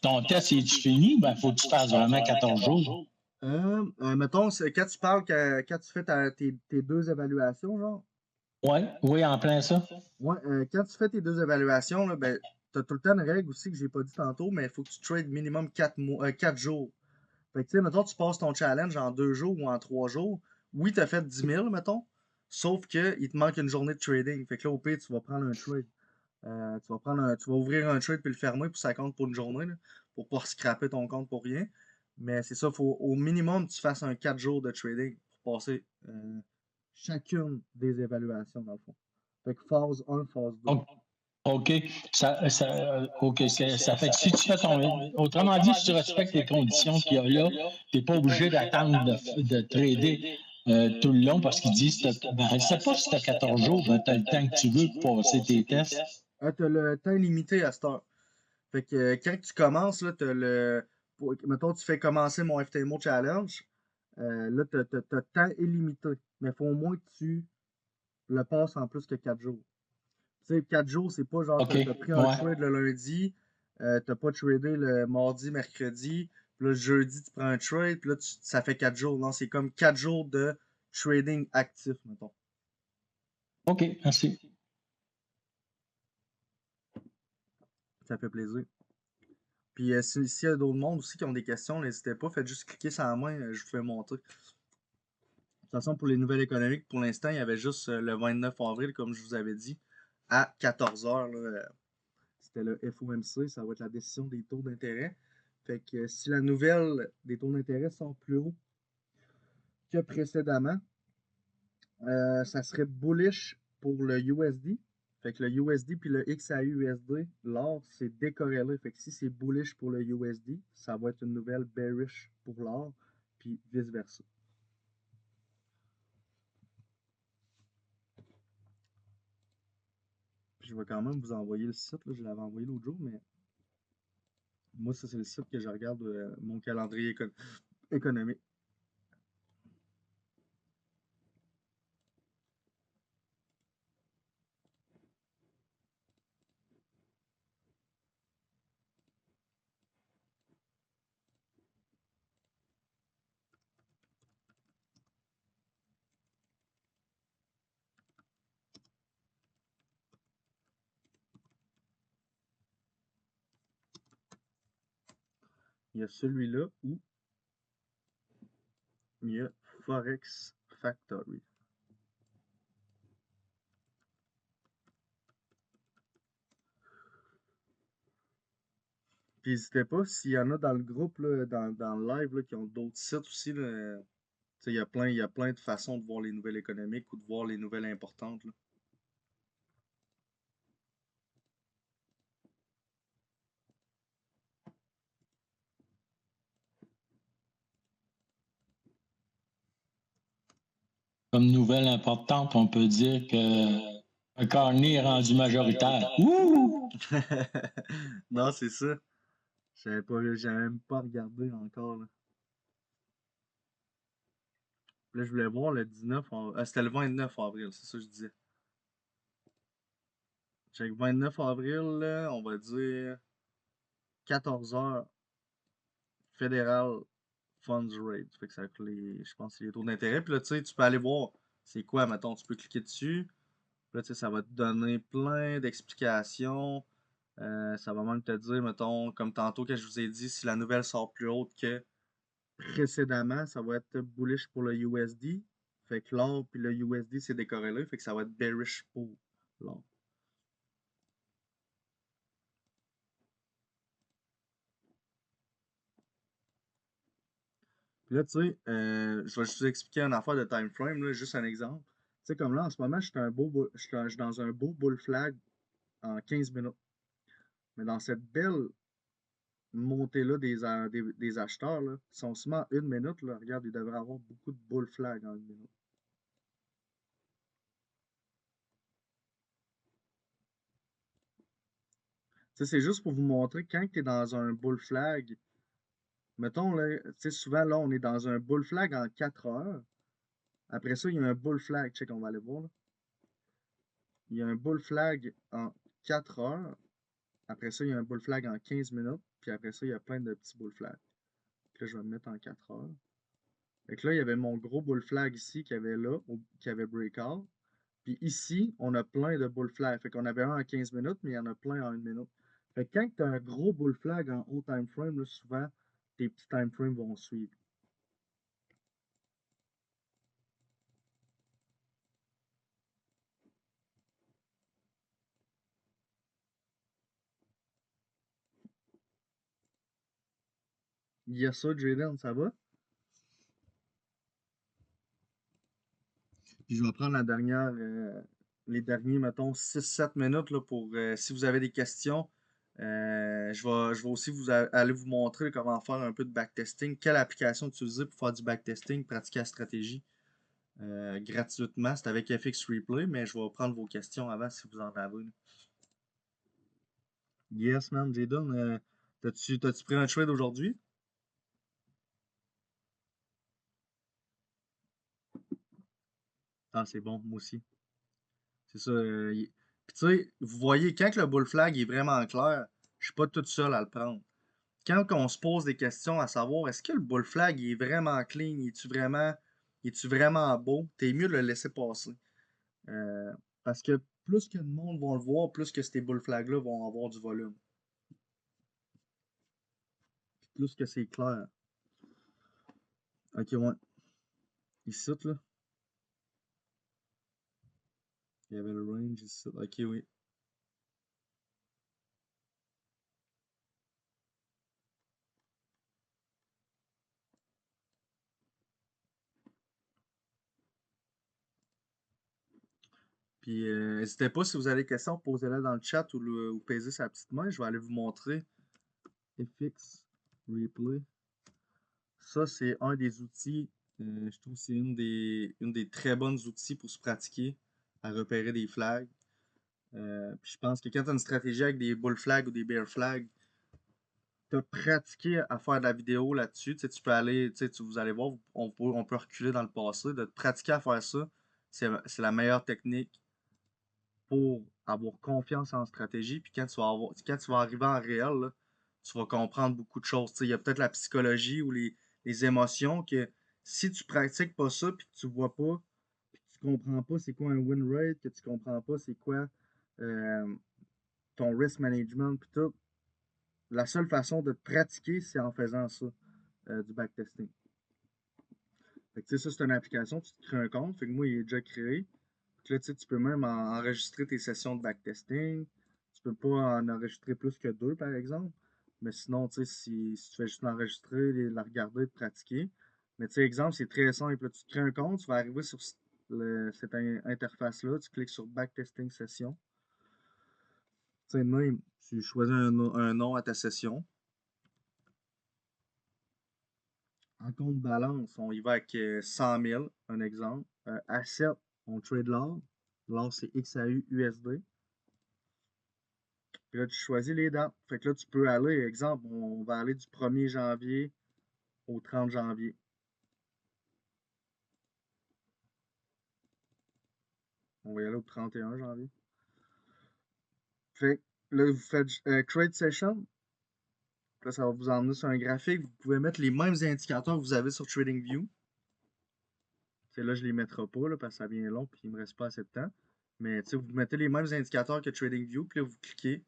ton test est-tu fini? Ben, il faut que tu fasses vraiment 14 jours. Mettons, quand tu parles, quand tu fais tes deux évaluations, genre, Oui, oui, en plein ça. ouais, quand tu fais tes deux évaluations, là, ben, tu as tout le temps une règle aussi que j'ai pas dit tantôt, mais il faut que tu trades minimum 4 jours. Fait que, tu sais, mettons, tu passes ton challenge en 2 jours ou en 3 jours. Oui, tu as fait 10 000, mettons, sauf qu'il te manque une journée de trading. Fait que là, au pire, tu vas prendre un trade. Tu vas ouvrir un trade puis le fermer, puis ça compte pour une journée, là, pour pas scraper ton compte pour rien. Mais c'est ça, faut au minimum que tu fasses un 4 jours de trading pour passer chacune des évaluations, dans le fond. Fait que phase 1, phase 2. O- OK. OK. Ça fait que si tu fais ton. Autrement dit, si tu respectes les conditions qu'il y a là, tu n'es pas obligé d'attendre de trader tout le long parce qu'ils disent ben, je ne sais pas si tu as 14 jours, ben, tu as le temps que tu veux pour passer tes tests. T'as le temps limité à cette heure. Fait que quand tu commences, là, mettons, tu fais commencer mon FTMO Challenge. Là, t'as temps illimité. Mais il faut au moins que tu le passes en plus que 4 jours. Tu sais, 4 jours, c'est pas genre, OK. t'as pris un Ouais. trade le lundi, t'as pas tradé le mardi, mercredi, puis là, le jeudi, tu prends un trade, puis là, ça fait 4 jours. Non, c'est comme 4 jours de trading actif, mettons. OK. Merci. Ça fait plaisir. Puis s'il y a d'autres mondes aussi qui ont des questions, n'hésitez pas, faites juste cliquer sur la main, je vous fais monter. De toute façon, pour les nouvelles économiques, pour l'instant, il y avait juste le 29 avril, comme je vous avais dit, à 14 heures. C'était le FOMC, ça va être la décision des taux d'intérêt. Fait que si la nouvelle des taux d'intérêt sont plus hauts que précédemment, Ça serait bullish pour le USD. Fait que le USD puis le XAUUSD, l'or, c'est décorrélé. Fait que si c'est bullish pour le USD, ça va être une nouvelle bearish pour l'or, puis vice-versa. Puis je vais quand même vous envoyer le site, là. Je l'avais envoyé l'autre jour, mais moi, ça, c'est le site que je regarde, mon calendrier économique. Il y a celui-là ou il y a Forex Factory. Puis n'hésitez pas, s'il y en a dans le groupe, là, dans le live, là, qui ont d'autres sites aussi, là, tu sais, il y a plein de façons de voir les nouvelles économiques ou de voir les nouvelles importantes, là. Comme nouvelle importante, on peut dire que McCartney est rendu majoritaire. Ouh! Non, c'est ça. J'avais même pas regardé encore, là. Là, je voulais voir le 19 c'était le 29 avril, c'est ça que je disais. Check 29 avril, là, on va dire 14 heures, fédéral funds rate. Fait que ça je pense que c'est les taux d'intérêt. Puis là, tu sais, tu peux aller voir c'est quoi, mettons, tu peux cliquer dessus. Puis là, tu sais, ça va te donner plein d'explications. Ça va même te dire, mettons, comme tantôt que je vous ai dit, si la nouvelle sort plus haute que précédemment, ça va être bullish pour le USD. Fait que l'or puis le USD, c'est décorrélé. Fait que ça va être bearish pour l'or. Puis là, tu sais, je vais juste vous expliquer une affaire de time frame, là, juste un exemple. Tu sais, comme là, en ce moment, je suis dans un beau bull flag en 15 minutes. Mais dans cette belle montée-là des acheteurs, là, ils sont seulement une minute, là, regarde, il devrait avoir beaucoup de bull flag en une minute. Tu sais, c'est juste pour vous montrer quand tu es dans un bull flag. Mettons, là, tu sais, souvent, là, on est dans un bull flag en 4 heures. Après ça, il y a un bull flag. Check, on va aller voir, là. Il y a un bull flag en 4 heures. Après ça, il y a un bull flag en 15 minutes. Puis après ça, il y a plein de petits bull flags. Puis là, je vais me mettre en 4 heures. Fait que là, il y avait mon gros bull flag ici qui avait là, qui avait breakout. Puis ici, on a plein de bull flags. Fait qu'on avait un en 15 minutes, mais il y en a plein en 1 minute. Fait que quand tu as un gros bull flag en haut time frame, là, souvent, tes petits time frames vont suivre. Il y a ça, Jaden, ça va? Puis je vais prendre les derniers, mettons, 6-7 minutes là, pour si vous avez des questions. Je vais aussi aller vous montrer comment faire un peu de backtesting, quelle application utiliser pour faire du backtesting, pratiquer la stratégie gratuitement. C'est avec FX Replay, mais je vais prendre vos questions avant si vous en avez, là. Yes, man, Jaden. T'as-tu pris un trade aujourd'hui? Ah, c'est bon, moi aussi. C'est ça. Puis tu sais, vous voyez, quand que le bull flag est vraiment clair, je suis pas tout seul à le prendre. Quand on se pose des questions à savoir est-ce que le bull flag est vraiment clean, est-tu vraiment beau, t'es mieux de le laisser passer. Euh, Parce que plus que de monde vont le voir, plus que ces bull flags-là vont avoir du volume. Puis plus que c'est clair. Ok, ouais. Ici, là, il y avait le range ici. Ok, oui. Puis n'hésitez pas si vous avez des questions, posez-les dans le chat ou pesez sa petite main. Je vais aller vous montrer. FX Replay. Ça, c'est un des outils. Je trouve que c'est une des très bonnes outils pour se pratiquer à repérer des flags. Puis je pense que quand tu as une stratégie avec des bull flags ou des bear flags, tu as pratiqué à faire de la vidéo là-dessus. Tu sais, tu peux aller, vous allez voir, on peut reculer dans le passé. De te pratiquer à faire ça, c'est la meilleure technique pour avoir confiance en stratégie. Puis quand tu vas arriver en réel, là, tu vas comprendre beaucoup de choses. Tu sais, il y a peut-être la psychologie ou les émotions que si tu pratiques pas ça, puis que tu vois pas, puis que tu comprends pas c'est quoi un win rate, que tu comprends pas c'est quoi euh, ton risk management, puis tout, la seule façon de te pratiquer, c'est en faisant ça, du backtesting. Fait que, tu sais, ça, c'est une application, tu te crées un compte. Fait que moi, il est déjà créé. Puis là, tu sais, tu peux même enregistrer tes sessions de backtesting. Tu peux pas en enregistrer plus que 2, par exemple. Mais sinon, tu sais, si tu fais juste l'enregistrer, la regarder, te pratiquer. Mais tu sais, exemple, c'est très simple. Là, tu te crées un compte, tu vas arriver sur cette interface-là, tu cliques sur Backtesting Session. Tu sais, même, tu choisis un nom à ta session. En compte balance, on y va avec 100 000, un exemple. Asset, on trade l'or. L'or, c'est XAU USD. Puis là, tu choisis les dates. Fait que là, tu peux aller, exemple, on va aller du 1er janvier au 30 janvier. On va y aller au 31 janvier. Fait que là, vous faites Create Session. Là, ça va vous emmener sur un graphique. Vous pouvez mettre les mêmes indicateurs que vous avez sur TradingView. C'est là, je ne les mettrai pas là, parce que ça devient long et il ne me reste pas assez de temps. Mais vous mettez les mêmes indicateurs que TradingView. Puis là, vous cliquez.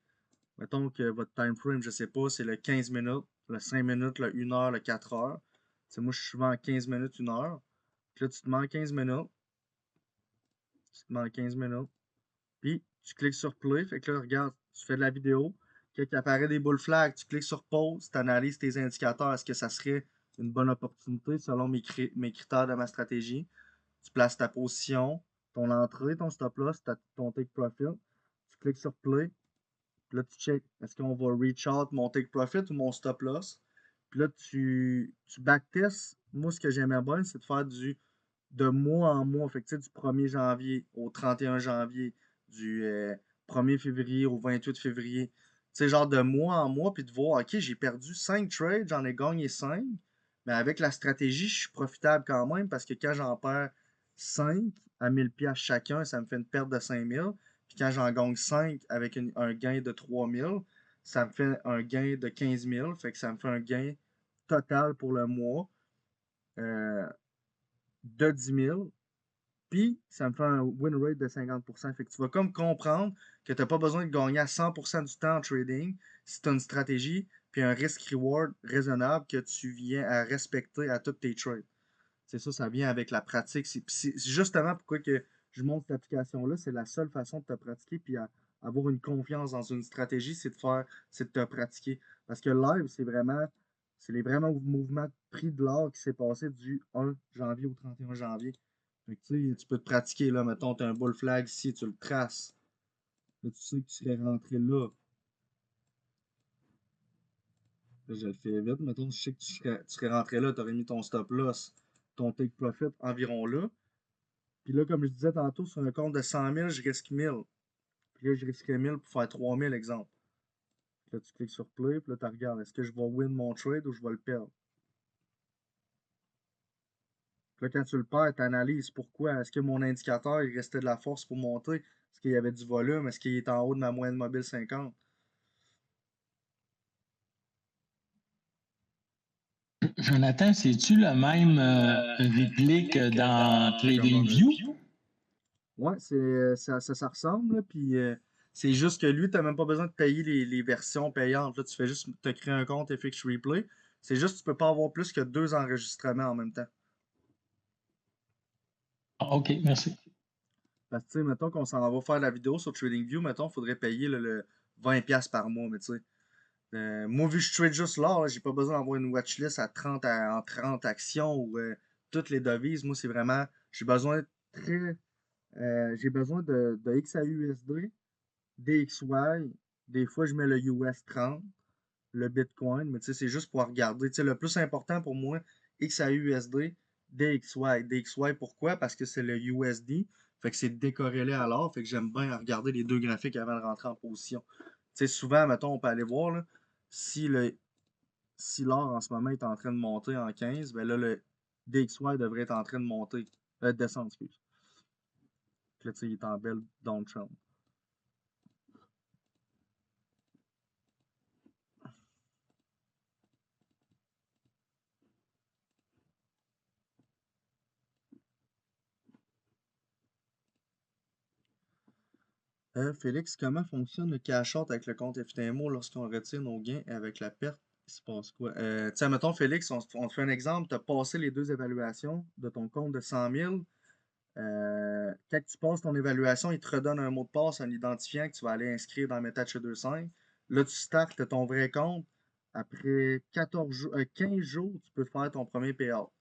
Mettons que votre time frame, je ne sais pas, c'est le 15 minutes, le 5 minutes, le 1 heure, le 4 heures. T'sais, moi, je suis souvent à 15 minutes, 1 heure. Puis là, tu te mets en 15 minutes. Tu te mets en 15 minutes. Puis, tu cliques sur Play. Fait que là, regarde, tu fais de la vidéo. Quand il apparaît des bull flags, tu cliques sur Pause. Tu analyses tes indicateurs. Est-ce que ça serait une bonne opportunité selon mes critères de ma stratégie? Tu places ta position, ton entrée, ton stop loss, ton take profit. Tu cliques sur Play. Puis là, tu check, est-ce qu'on va reach out mon take profit ou mon stop loss? Puis là, tu backtestes. Moi, ce que j'aimais bien, c'est de faire de mois en mois. Fait que, du 1er janvier au 31 janvier, du 1er février au 28 février. Tu sais, genre de mois en mois, puis de voir, OK, j'ai perdu 5 trades, j'en ai gagné 5. Mais avec la stratégie, je suis profitable quand même parce que quand j'en perds 5 à 1000$ chacun, ça me fait une perte de 5000. Puis quand j'en gagne 5 avec un gain de 3000, ça me fait un gain de 15 000. Fait que ça me fait un gain total pour le mois de 10 000. Puis ça me fait un win rate de 50%. Fait que tu vas comme comprendre que tu n'as pas besoin de gagner à 100% du temps en trading si tu as une stratégie puis un risk-reward raisonnable que tu viens à respecter à tous tes trades. C'est ça, ça vient avec la pratique. C'est justement pourquoi que je montre cette application-là. C'est la seule façon de te pratiquer puis avoir une confiance dans une stratégie, c'est de te pratiquer. Parce que live, c'est les vraiment mouvements de prix de l'or qui s'est passé du 1 janvier au 31 janvier. Fait que, tu peux te pratiquer, là, mettons, tu as un bull flag ici, tu le traces. Là, tu sais que tu serais rentré là. Là, je le fais vite. Mettons, je sais que tu serais rentré là, tu aurais mis ton stop loss, ton take profit environ là. Puis là, comme je disais tantôt, sur un compte de 100 000, je risque 1000. Puis là, je risquerais 1000 pour faire 3000, exemple. Puis là, tu cliques sur Play, puis là, tu regardes, est-ce que je vais win mon trade ou je vais le perdre? Puis là, quand tu le perds, tu analyses pourquoi. Est-ce que mon indicateur, il restait de la force pour monter? Est-ce qu'il y avait du volume? Est-ce qu'il est en haut de ma moyenne mobile 50? Jonathan, c'est-tu le même replay que dans TradingView? Ouais, ça ressemble, là, puis c'est juste que lui, tu n'as même pas besoin de payer les versions payantes. Là, tu fais juste te créer un compte FX Replay. C'est juste que tu peux pas avoir plus que 2 enregistrements en même temps. Ah, OK, merci. Parce que, tu sais, mettons qu'on s'en va faire la vidéo sur TradingView, mettons, il faudrait payer le 20$ par mois, mais tu sais. Moi, vu que je trade juste l'or, j'ai pas besoin d'avoir une watchlist en 30 actions ou toutes les devises. Moi, c'est vraiment, j'ai besoin très J'ai besoin de XAUSD, DXY, des fois je mets le US30, le Bitcoin, mais tu sais, c'est juste pour regarder. Tu sais, le plus important pour moi, XAUSD, DXY. DXY, pourquoi? Parce que c'est le USD, fait que c'est décorrélé à l'or, fait que j'aime bien regarder les deux graphiques avant de rentrer en position. Tu sais, souvent, mettons, on peut aller voir, là, si le si l'or en ce moment est en train de monter en 15, ben là, le DXY devrait être en train de monter, descendre, excuse. Puis là, tu sais, il est en belle downtrend. Félix, comment fonctionne le cash out avec le compte FTMO lorsqu'on retire nos gains et avec la perte? Il se passe quoi? Tu sais, mettons, Félix, on te fait un exemple. Tu as passé les deux évaluations de ton compte de 100 000. Quand tu passes ton évaluation, il te redonne un mot de passe en identifiant que tu vas aller inscrire dans MetaTrader 5. Là, tu startes ton vrai compte. Après 15 jours, tu peux faire ton premier payout.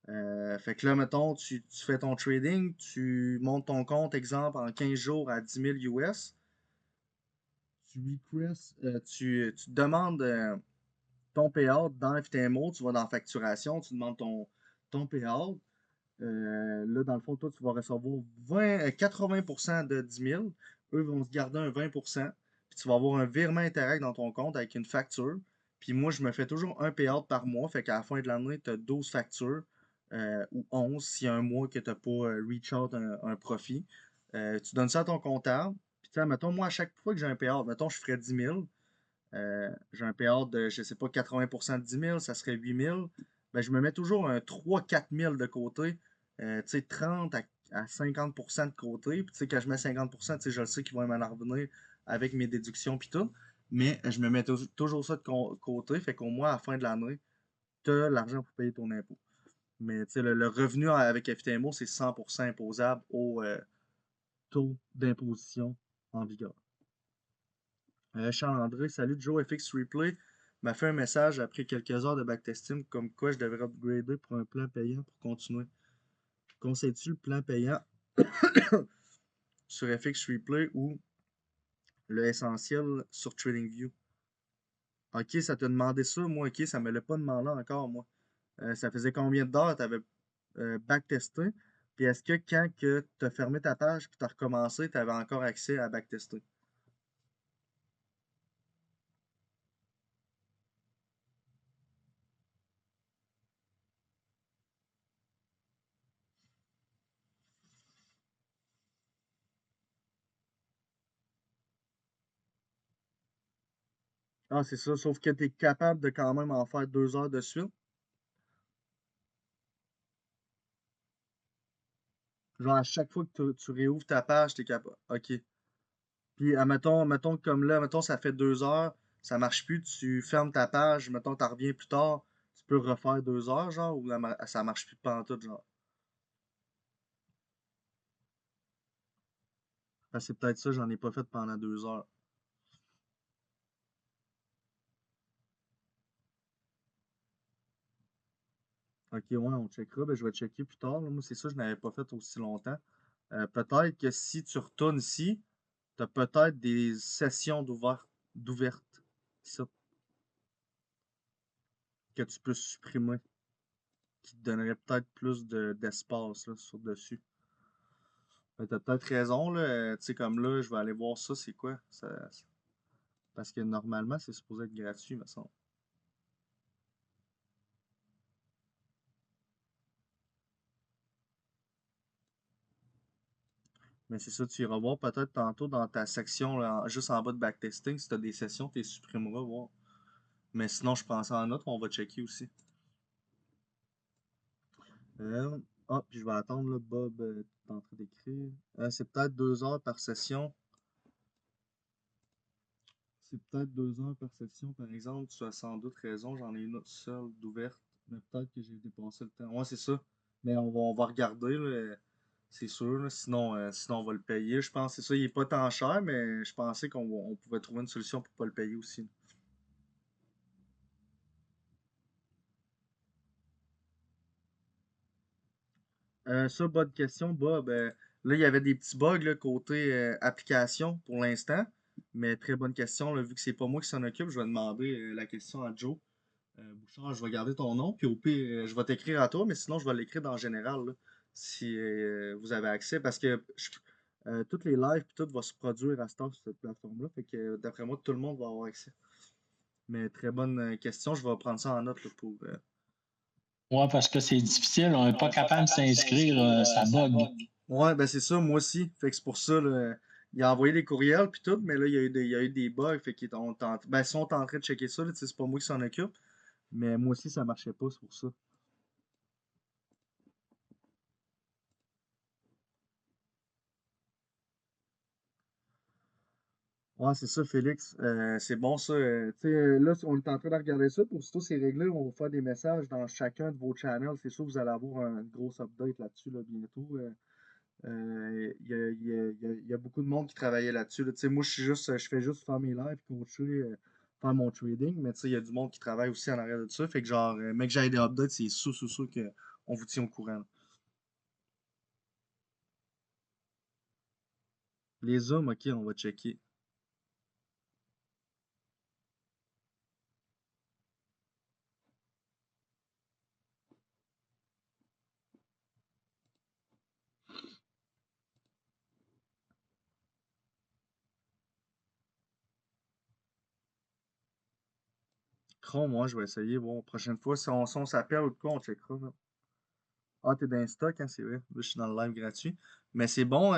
Fait que là, mettons, tu fais ton trading, tu montes ton compte, exemple, en 15 jours à 10 000 US. Tu request, tu demandes ton payout dans FTMO, tu vas dans facturation, tu demandes ton payout. Là, dans le fond, toi, tu vas recevoir 80% de 10 000. Eux vont se garder un 20%. Puis tu vas avoir un virement Interact dans ton compte avec une facture. Puis moi, je me fais toujours un payout par mois. Fait qu'à la fin de l'année, tu as 12 factures ou 11 s'il y a un mois que tu n'as pas reach out un profit. Tu donnes ça à ton comptable. Puis, tu sais, mettons, moi, à chaque fois que j'ai un payout, mettons, je ferais 10 000. J'ai un payout de, je sais pas, 80% de 10 000, ça serait 8 000. Ben, je me mets toujours un 3-4 000 de côté. Tu sais, 30 à 50% de côté. Puis, tu sais, quand je mets 50%, tu sais, je le sais qu'ils vont m'en revenir avec mes déductions puis tout. Mais je me mets toujours ça de côté. Fait qu'au moins, à la fin de l'année, tu as l'argent pour payer ton impôt. Mais, tu sais, le revenu avec FTMO, c'est 100% imposable au taux d'imposition en vigueur. Charles-André, salut Joe FX Replay m'a fait un message après quelques heures de backtesting comme quoi je devrais upgrader pour un plan payant pour continuer. Conseilles-tu le plan payant sur FX Replay ou le essentiel sur TradingView? Ok, ça t'a demandé ça, moi, ok, ça me l'a pas demandé encore, moi. Ça faisait combien d'heures tu avais backtesté? Puis est-ce que quand que tu as fermé ta page puis tu as recommencé, tu avais encore accès à backtester? Ah, c'est ça, sauf que tu es capable de quand même en faire 2 heures de suite. Genre, à chaque fois que tu réouvres ta page, t'es capable. OK. Puis, mettons comme là, mettons, ça fait 2 heures, ça marche plus, tu fermes ta page, mettons, t'en reviens plus tard, tu peux refaire 2 heures, genre, ou ça marche plus pantoute, genre. Parce que c'est peut-être ça, j'en ai pas fait pendant 2 heures. OK, ouais, on checkera. Ben, je vais checker plus tard, là. Moi, c'est ça, je n'avais pas fait aussi longtemps. Peut-être que si tu retournes ici, t'as peut-être des sessions d'ouvertes, ça, que tu peux supprimer, qui te donnerait peut-être plus d'espace, là, sur dessus. Ben, t'as peut-être raison, là. Tu sais, comme là, je vais aller voir ça, c'est quoi? Parce que normalement, c'est supposé être gratuit, me semble. Mais c'est ça, tu iras voir peut-être tantôt dans ta section, là, juste en bas de backtesting, si t'as des sessions, tu les supprimeras, voir. Mais sinon, je prends ça en note, on va checker aussi. Euh, puis je vais attendre, là, Bob, t'es en train d'écrire. C'est peut-être 2 heures par session. C'est peut-être 2 heures par session, par exemple. Tu as sans doute raison, j'en ai une autre seule d'ouverte. Mais peut-être que j'ai dépassé le temps. Ouais, c'est ça. Mais on va regarder, là, c'est sûr. Là. Sinon, on va le payer. Je pense que c'est ça. Il est pas tant cher, mais je pensais qu'on pouvait trouver une solution pour pas le payer aussi. Ça, bonne question, Bob. Là, il y avait des petits bugs là, côté application pour l'instant. Mais très bonne question. Là, vu que c'est pas moi qui s'en occupe, je vais demander la question à Joe. Bouchard, je vais garder ton nom, puis au pire, je vais t'écrire à toi, mais sinon, je vais l'écrire dans le général, là, si vous avez accès, parce que toutes les lives, puis tout va se produire à cette heure sur cette plateforme-là, fait que d'après moi, tout le monde va avoir accès. Mais très bonne question, je vais prendre ça en note là, pour... Ouais, parce que c'est difficile, on n'est pas capable de s'inscrire, ça bug. Ouais, ben c'est ça, moi aussi, fait que c'est pour ça, là, il a envoyé des courriels, puis tout, mais là, il y a eu des bugs, fait qu'ils ben, ils sont en train de checker ça, là, tu sais, c'est pas moi qui s'en occupe, mais moi aussi, ça marchait pas, c'est pour ça. Ouais, c'est ça, Félix. C'est bon ça. Tu sais, là, on est en train de regarder ça. Pour surtout c'est réglé, on va faire des messages dans chacun de vos channels. C'est sûr que vous allez avoir un gros update là-dessus là, bientôt. Il y a beaucoup de monde qui travaillait là-dessus. Là. Tu sais, moi, je fais juste faire mes lives, coacher, faire mon trading. Mais tu sais, il y a du monde qui travaille aussi en arrière de ça. Fait que genre, mec, j'ai des updates, c'est sûr qu'on vous tient au courant. Là. Les zooms, ok, on va checker. Chrome, moi, je vais essayer. Bon, prochaine fois, si on s'appelle ou de quoi, on checkera. Là. Ah, t'es dans les stocks, hein, c'est vrai. Là, je suis dans le live gratuit. Mais c'est bon,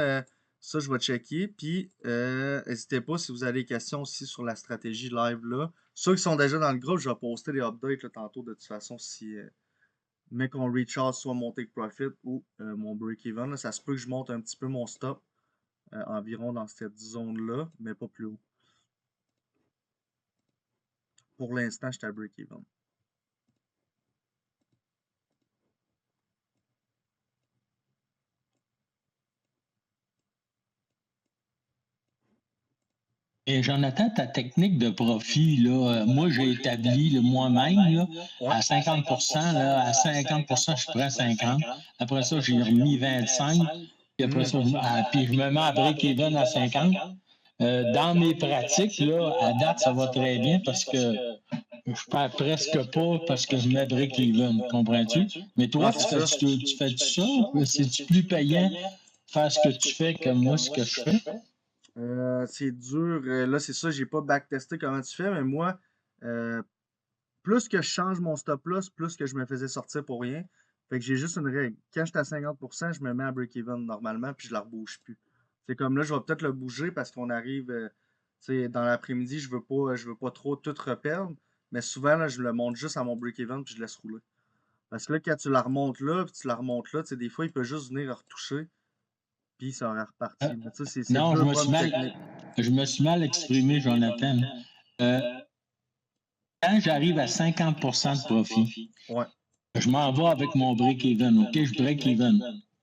ça, je vais checker. Puis, n'hésitez pas si vous avez des questions aussi sur la stratégie live là. Ceux qui sont déjà dans le groupe, je vais poster des updates là, tantôt de toute façon si mais qu'on recharge soit mon take profit ou mon break-even. Là, ça se peut que je monte un petit peu mon stop environ dans cette zone-là, mais pas plus haut. Pour l'instant, je suis à break-even. Et Jonathan, ta technique de profit, là, moi, j'ai établi moi-même là, Ouais. à 50 là, à 50 je prends 50. Après ça, j'ai remis 25. Puis après ça, puis je me mets à break-even à 50. Dans mes pratiques, là, à date, ça va très bien parce que je perds presque pas parce que je mets break-even, comprends-tu? Mais toi, Ah, c'est ça. tu fais ça? C'est-tu plus payant faire ce que tu fais que moi, ce que je fais? C'est dur. Là, c'est ça, j'ai pas backtesté comment tu fais, mais moi, euh, plus que je change mon stop loss, plus que je me faisais sortir pour rien. Fait que j'ai juste une règle. Quand je suis à 50%, je me mets à break-even normalement, puis je la rebouge plus. C'est comme là, je vais peut-être le bouger parce qu'on arrive tu sais, dans l'après-midi, je veux pas trop tout reperdre. Mais souvent, là, je le monte juste à mon break-even, puis je laisse rouler. Parce que là, quand tu la remontes là, puis tu la remontes là, tu sais, des fois, il peut juste venir retoucher, puis ça aurait Euh, reparti. Mais tu sais, c'est non, deux bonnes techniques. je me suis mal exprimé, Jonathan. Euh, Quand j'arrive à 50 de profit, Ouais. je m'en vais avec mon break-even, OK? Je break-even.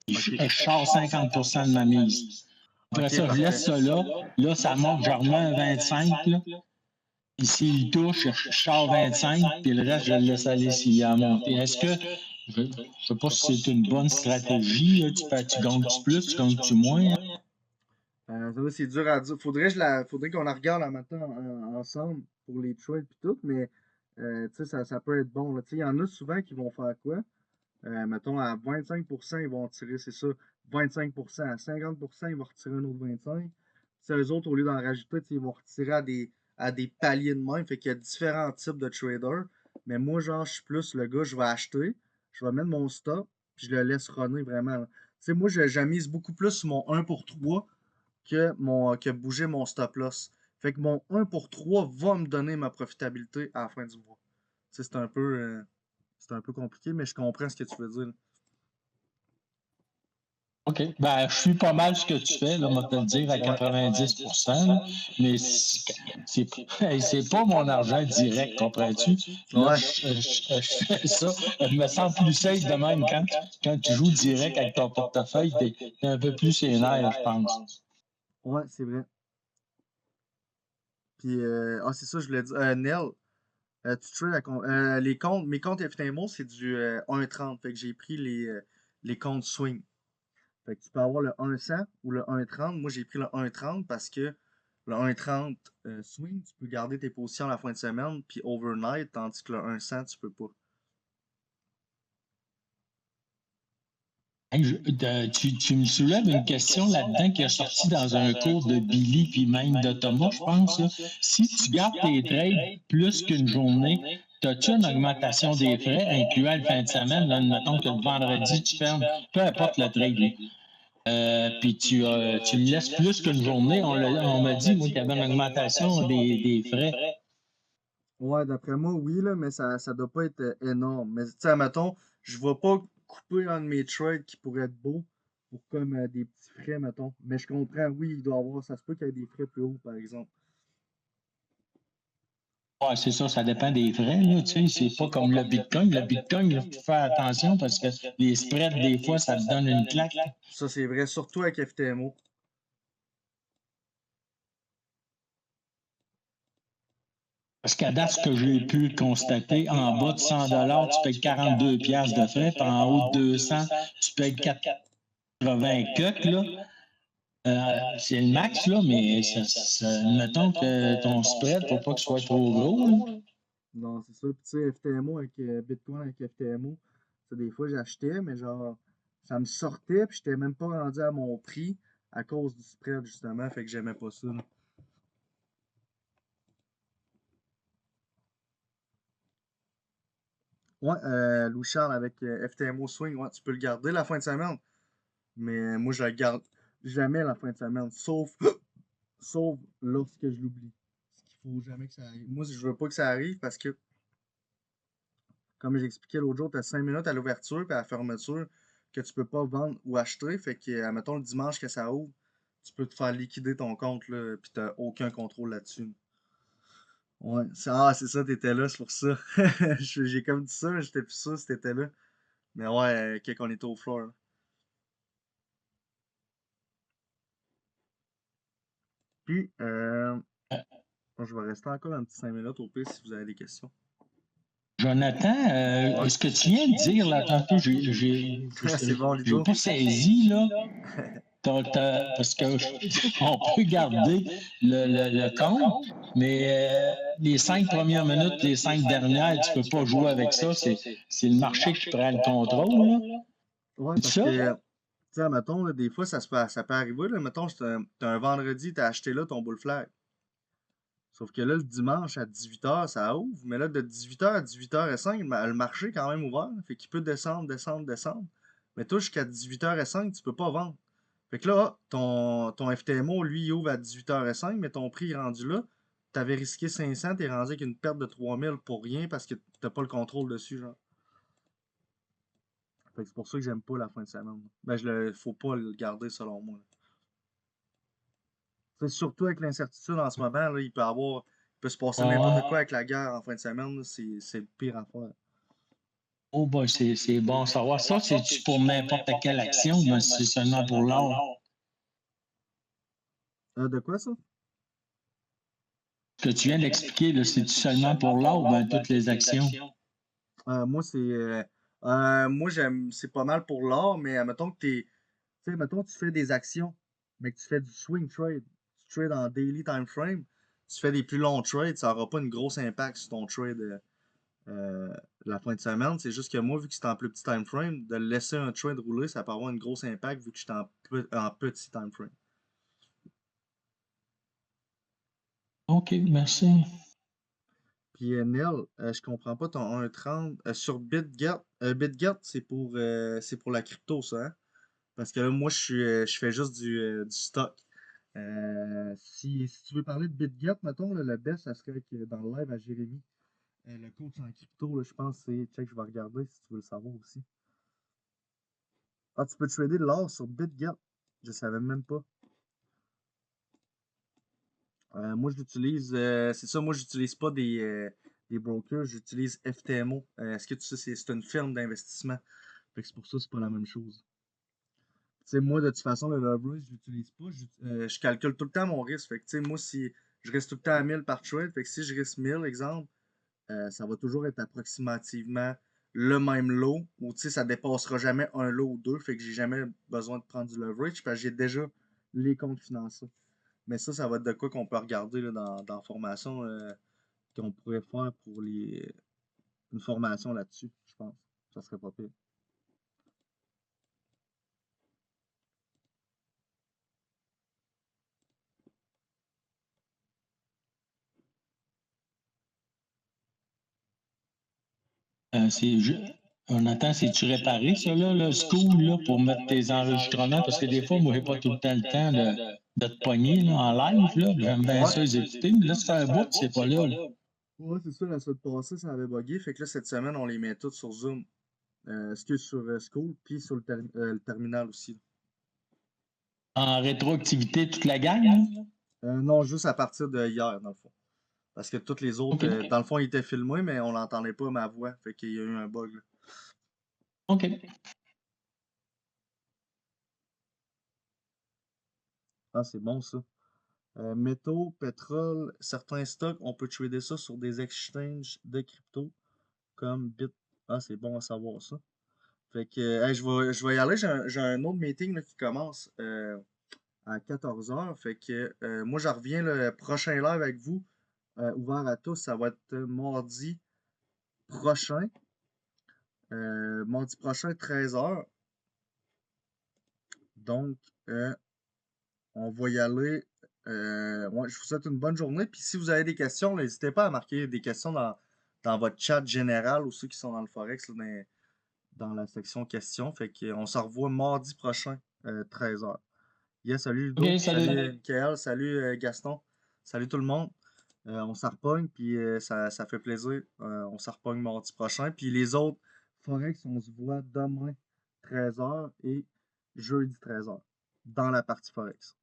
OK. Je sors 50 de ma mise. Après OK, ça, je parfait. laisse ça là. Là, ça monte, je remets un 25. Là. Et s'il touche, je sors 25, puis le reste, je le laisse aller s'il y a à monter. Est-ce que, je ne sais pas si c'est une bonne stratégie, là, tu gagnes-tu plus, tu gagnes-tu moins? Ça, c'est dur à dire. Faudrait qu'on la regarde là, maintenant ensemble pour les trades et tout, mais tu sais, ça peut être bon. Là. Tu sais, il y en a souvent qui vont faire quoi? Mettons, à 25%, ils vont tirer, c'est ça, 25%. À 50%, ils vont retirer un autre 25%. C'est eux autres, au lieu d'en rajouter, tu sais, ils vont retirer à des paliers de même. Fait qu'il y a différents types de traders. Mais moi, genre, je suis plus le gars, je vais acheter, je vais mettre mon stop, puis je le laisse runner vraiment. Là. Tu sais, moi, je mise beaucoup plus sur mon 1 pour 3 que bouger mon stop loss. Fait que mon 1 pour 3 va me donner ma profitabilité à la fin du mois. Tu sais, c'est un peu compliqué, mais je comprends ce que tu veux dire. Là. OK. Ben, je suis pas mal ce que tu fais, là, on va te le dire, à Ouais. 90%, là, mais c'est pas mon argent direct, comprends-tu? Là, Ouais. je fais ça. Je me sens plus safe de même quand tu joues direct avec ton portefeuille, t'es un peu plus sénère, je pense. Ouais, c'est vrai. Puis, c'est ça, je voulais dire. Nel, tu trades les comptes, mes comptes FTMO, c'est du 1,30. Fait que j'ai pris les comptes swing. Fait que tu peux avoir le 1,100 ou le 1,30. Moi, j'ai pris le 1,30 parce que le 1,30 swing, tu peux garder tes positions à la fin de semaine, puis overnight, tandis que le 1,100, tu peux pas. Hey, tu me soulèves une question là-dedans qui est sortie dans un cours de Billy puis même de Thomas, je pense. Là. Si tu gardes tes trades plus qu'une journée, as-tu une augmentation des frais, incluant le fin de semaine? Là, mettons que le vendredi, tu fermes, peu importe le trade. Puis tu me laisses plus qu'une journée. On m'a dit, moi, qu'il y avait une augmentation des frais. Ouais, d'après moi, oui, là, mais ça doit pas être énorme. Mais tu sais, mettons, je vais pas couper un de mes trades qui pourrait être beau pour comme des petits frais, mettons. Mais je comprends, oui, il doit avoir, ça se peut qu'il y ait des frais plus hauts, par exemple. Ouais, c'est ça dépend des frais. Là, tu sais, c'est pas comme le Bitcoin. Le Bitcoin, il faut faire attention parce que les spreads, des fois, ça te donne une claque. Ça, c'est vrai, surtout avec FTMO. Parce qu'à date, ce que j'ai pu constater, en bas de 100 tu payes 42 piastres de frais, puis en haut de 200, tu payes 80 coques, là. C'est le max, là, mais mettons que ton spread, faut pas que ce soit trop gros, là. Non, c'est ça. Puis tu sais, FTMO avec Bitcoin avec FTMO, ça, des fois, j'achetais, mais genre, ça me sortait, puis j'étais même pas rendu à mon prix à cause du spread, justement, fait que j'aimais pas ça, là. Ouais, Louis-Charles avec FTMO Swing, ouais, tu peux le garder la fin de semaine. Mais moi, je le garde jamais la fin de semaine, sauf lorsque je l'oublie. Parce qu'il faut jamais que ça arrive. Moi, je veux pas que ça arrive parce que, comme j'expliquais l'autre jour, tu as 5 minutes à l'ouverture et à la fermeture que tu peux pas vendre ou acheter. Fait que, admettons, le dimanche que ça ouvre, tu peux te faire liquider ton compte, là, puis t'as aucun contrôle là-dessus. Ouais, c'est ça, t'étais là, c'est pour ça. J'ai comme dit ça, mais j'étais plus sûr si t'étais là. Mais ouais, quand on était au floor, là. Puis, je vais rester encore un petit 5 minutes au pire si vous avez des questions. Jonathan, Ouais. ce que tu viens de dire là tantôt, C'est bon, j'ai Lido. pas saisi, là. Parce que on peut garder le compte, mais les 5 premières minutes, les 5 dernières, tu peux pas jouer avec ça. C'est le marché qui prend le contrôle, là. Ouais, C'est parce ça? que, tu sais, mettons, là, des fois, ça peut arriver, là, mettons, t'as un vendredi, t'as acheté là ton bull flag. Sauf que là, le dimanche à 18h, ça ouvre, mais là, de 18h à 18h05, le marché est quand même ouvert, fait qu'il peut descendre, descendre, descendre. Mais toi, jusqu'à 18h05, tu peux pas vendre. Fait que là, ton FTMO, lui, il ouvre à 18h05, mais ton prix est rendu là. T'avais risqué 500, t'es rendu avec une perte de 3000 pour rien parce que t'as pas le contrôle dessus, genre. Fait que c'est pour ça que j'aime pas la fin de semaine. Ben, faut pas le garder selon moi. C'est surtout avec l'incertitude en ce moment, là, il peut se passer n'importe quoi Ah, avec la guerre en fin de semaine, là, c'est le pire affaire. oh, ben, c'est bon à savoir. Ça, c'est pour n'importe quelle action, mais c'est seulement pour l'or. De quoi ça? Ce que tu viens d'expliquer, là, c'est seulement pour l'or ou ben, toutes les actions? Moi, moi, c'est pas mal pour l'or, mais mettons que tu sais, mettons, tu fais des actions, mais que tu fais du swing trade. Tu trades en daily time frame. Tu fais des plus longs trades, ça n'aura pas une grosse impact sur ton trade la fin de semaine. C'est juste que moi, vu que c'est en plus petit time frame, de laisser un trade rouler, ça peut avoir un gros impact vu que je suis en petit time frame. OK, merci. Puis Nel, je comprends pas ton 1,30 sur BitGet. BitGet, c'est pour la crypto, ça, hein? Parce que là, moi, je fais juste du stock. Si tu veux parler de BitGet, mettons, là, le best, ça serait que dans le live à Jérémy. Le coach en crypto, là, je pense que c'est. Check, je vais regarder si tu veux le savoir aussi. Ah, tu peux trader de l'or sur BitGet. Je savais même pas. Moi, j'utilise. C'est ça, moi, j'utilise pas des brokers, j'utilise FTMO. Est-ce que tu sais, c'est une firme d'investissement? Fait que c'est pour ça que c'est pas la même chose. Tu sais, moi, de toute façon, le leverage, je l'utilise pas. Je calcule tout le temps mon risque. Fait que, tu sais, moi, si je reste tout le temps à 1000 par trade, fait que si je risque 1000, exemple, ça va toujours être approximativement le même lot, ou tu sais, ça dépassera jamais un lot ou deux, fait que j'ai jamais besoin de prendre du leverage parce que j'ai déjà les comptes financiers. Mais ça va être de quoi qu'on peut regarder là, dans la formation qu'on pourrait faire pour une formation là-dessus, je pense. Ça serait pas pire. C'est on attend, c'est-tu réparé, ça, là, le school, là, pour mettre tes enregistrements? Parce que des fois, moi, j'ai pas tout le temps le temps de te pogner, là, en live, là. J'aime bien ça, les écouter, mais là, ça fait un bout, c'est pas là, là. Ouais, c'est ça, la semaine passée, ça avait bugué. Fait que là, cette semaine, on les met toutes sur Zoom. Excuse, sur School, puis sur le terminal aussi. En rétroactivité, toute la gang, là? Non, juste à partir de hier, dans le fond. Parce que toutes les autres, OK. dans le fond, ils étaient filmés, mais on n'entendait pas ma voix. Fait qu'il y a eu un bug, là. OK. Ah, c'est bon, ça. Métaux, pétrole, certains stocks, on peut trader ça sur des exchanges de crypto comme Bit. Ah, c'est bon à savoir ça. Fait que, hey, je vais y aller. J'ai un autre meeting là, qui commence à 14h. Fait que, moi, je reviens le prochain live avec vous, ouvert à tous. Ça va être mardi prochain. Mardi prochain, 13h. Donc, on va y aller. Ouais, je vous souhaite une bonne journée. Puis si vous avez des questions, n'hésitez pas à marquer des questions dans votre chat général ou ceux qui sont dans le Forex, là, dans la section questions. Fait qu'on se revoit mardi prochain, 13h. Yes, salut Ludo. OK, salut. Salut Michael. Salut Gaston. Salut tout le monde. On s'en repogne, puis ça fait plaisir. On s'en repogne mardi prochain. Puis les autres Forex, on se voit demain 13h et jeudi 13h dans la partie Forex.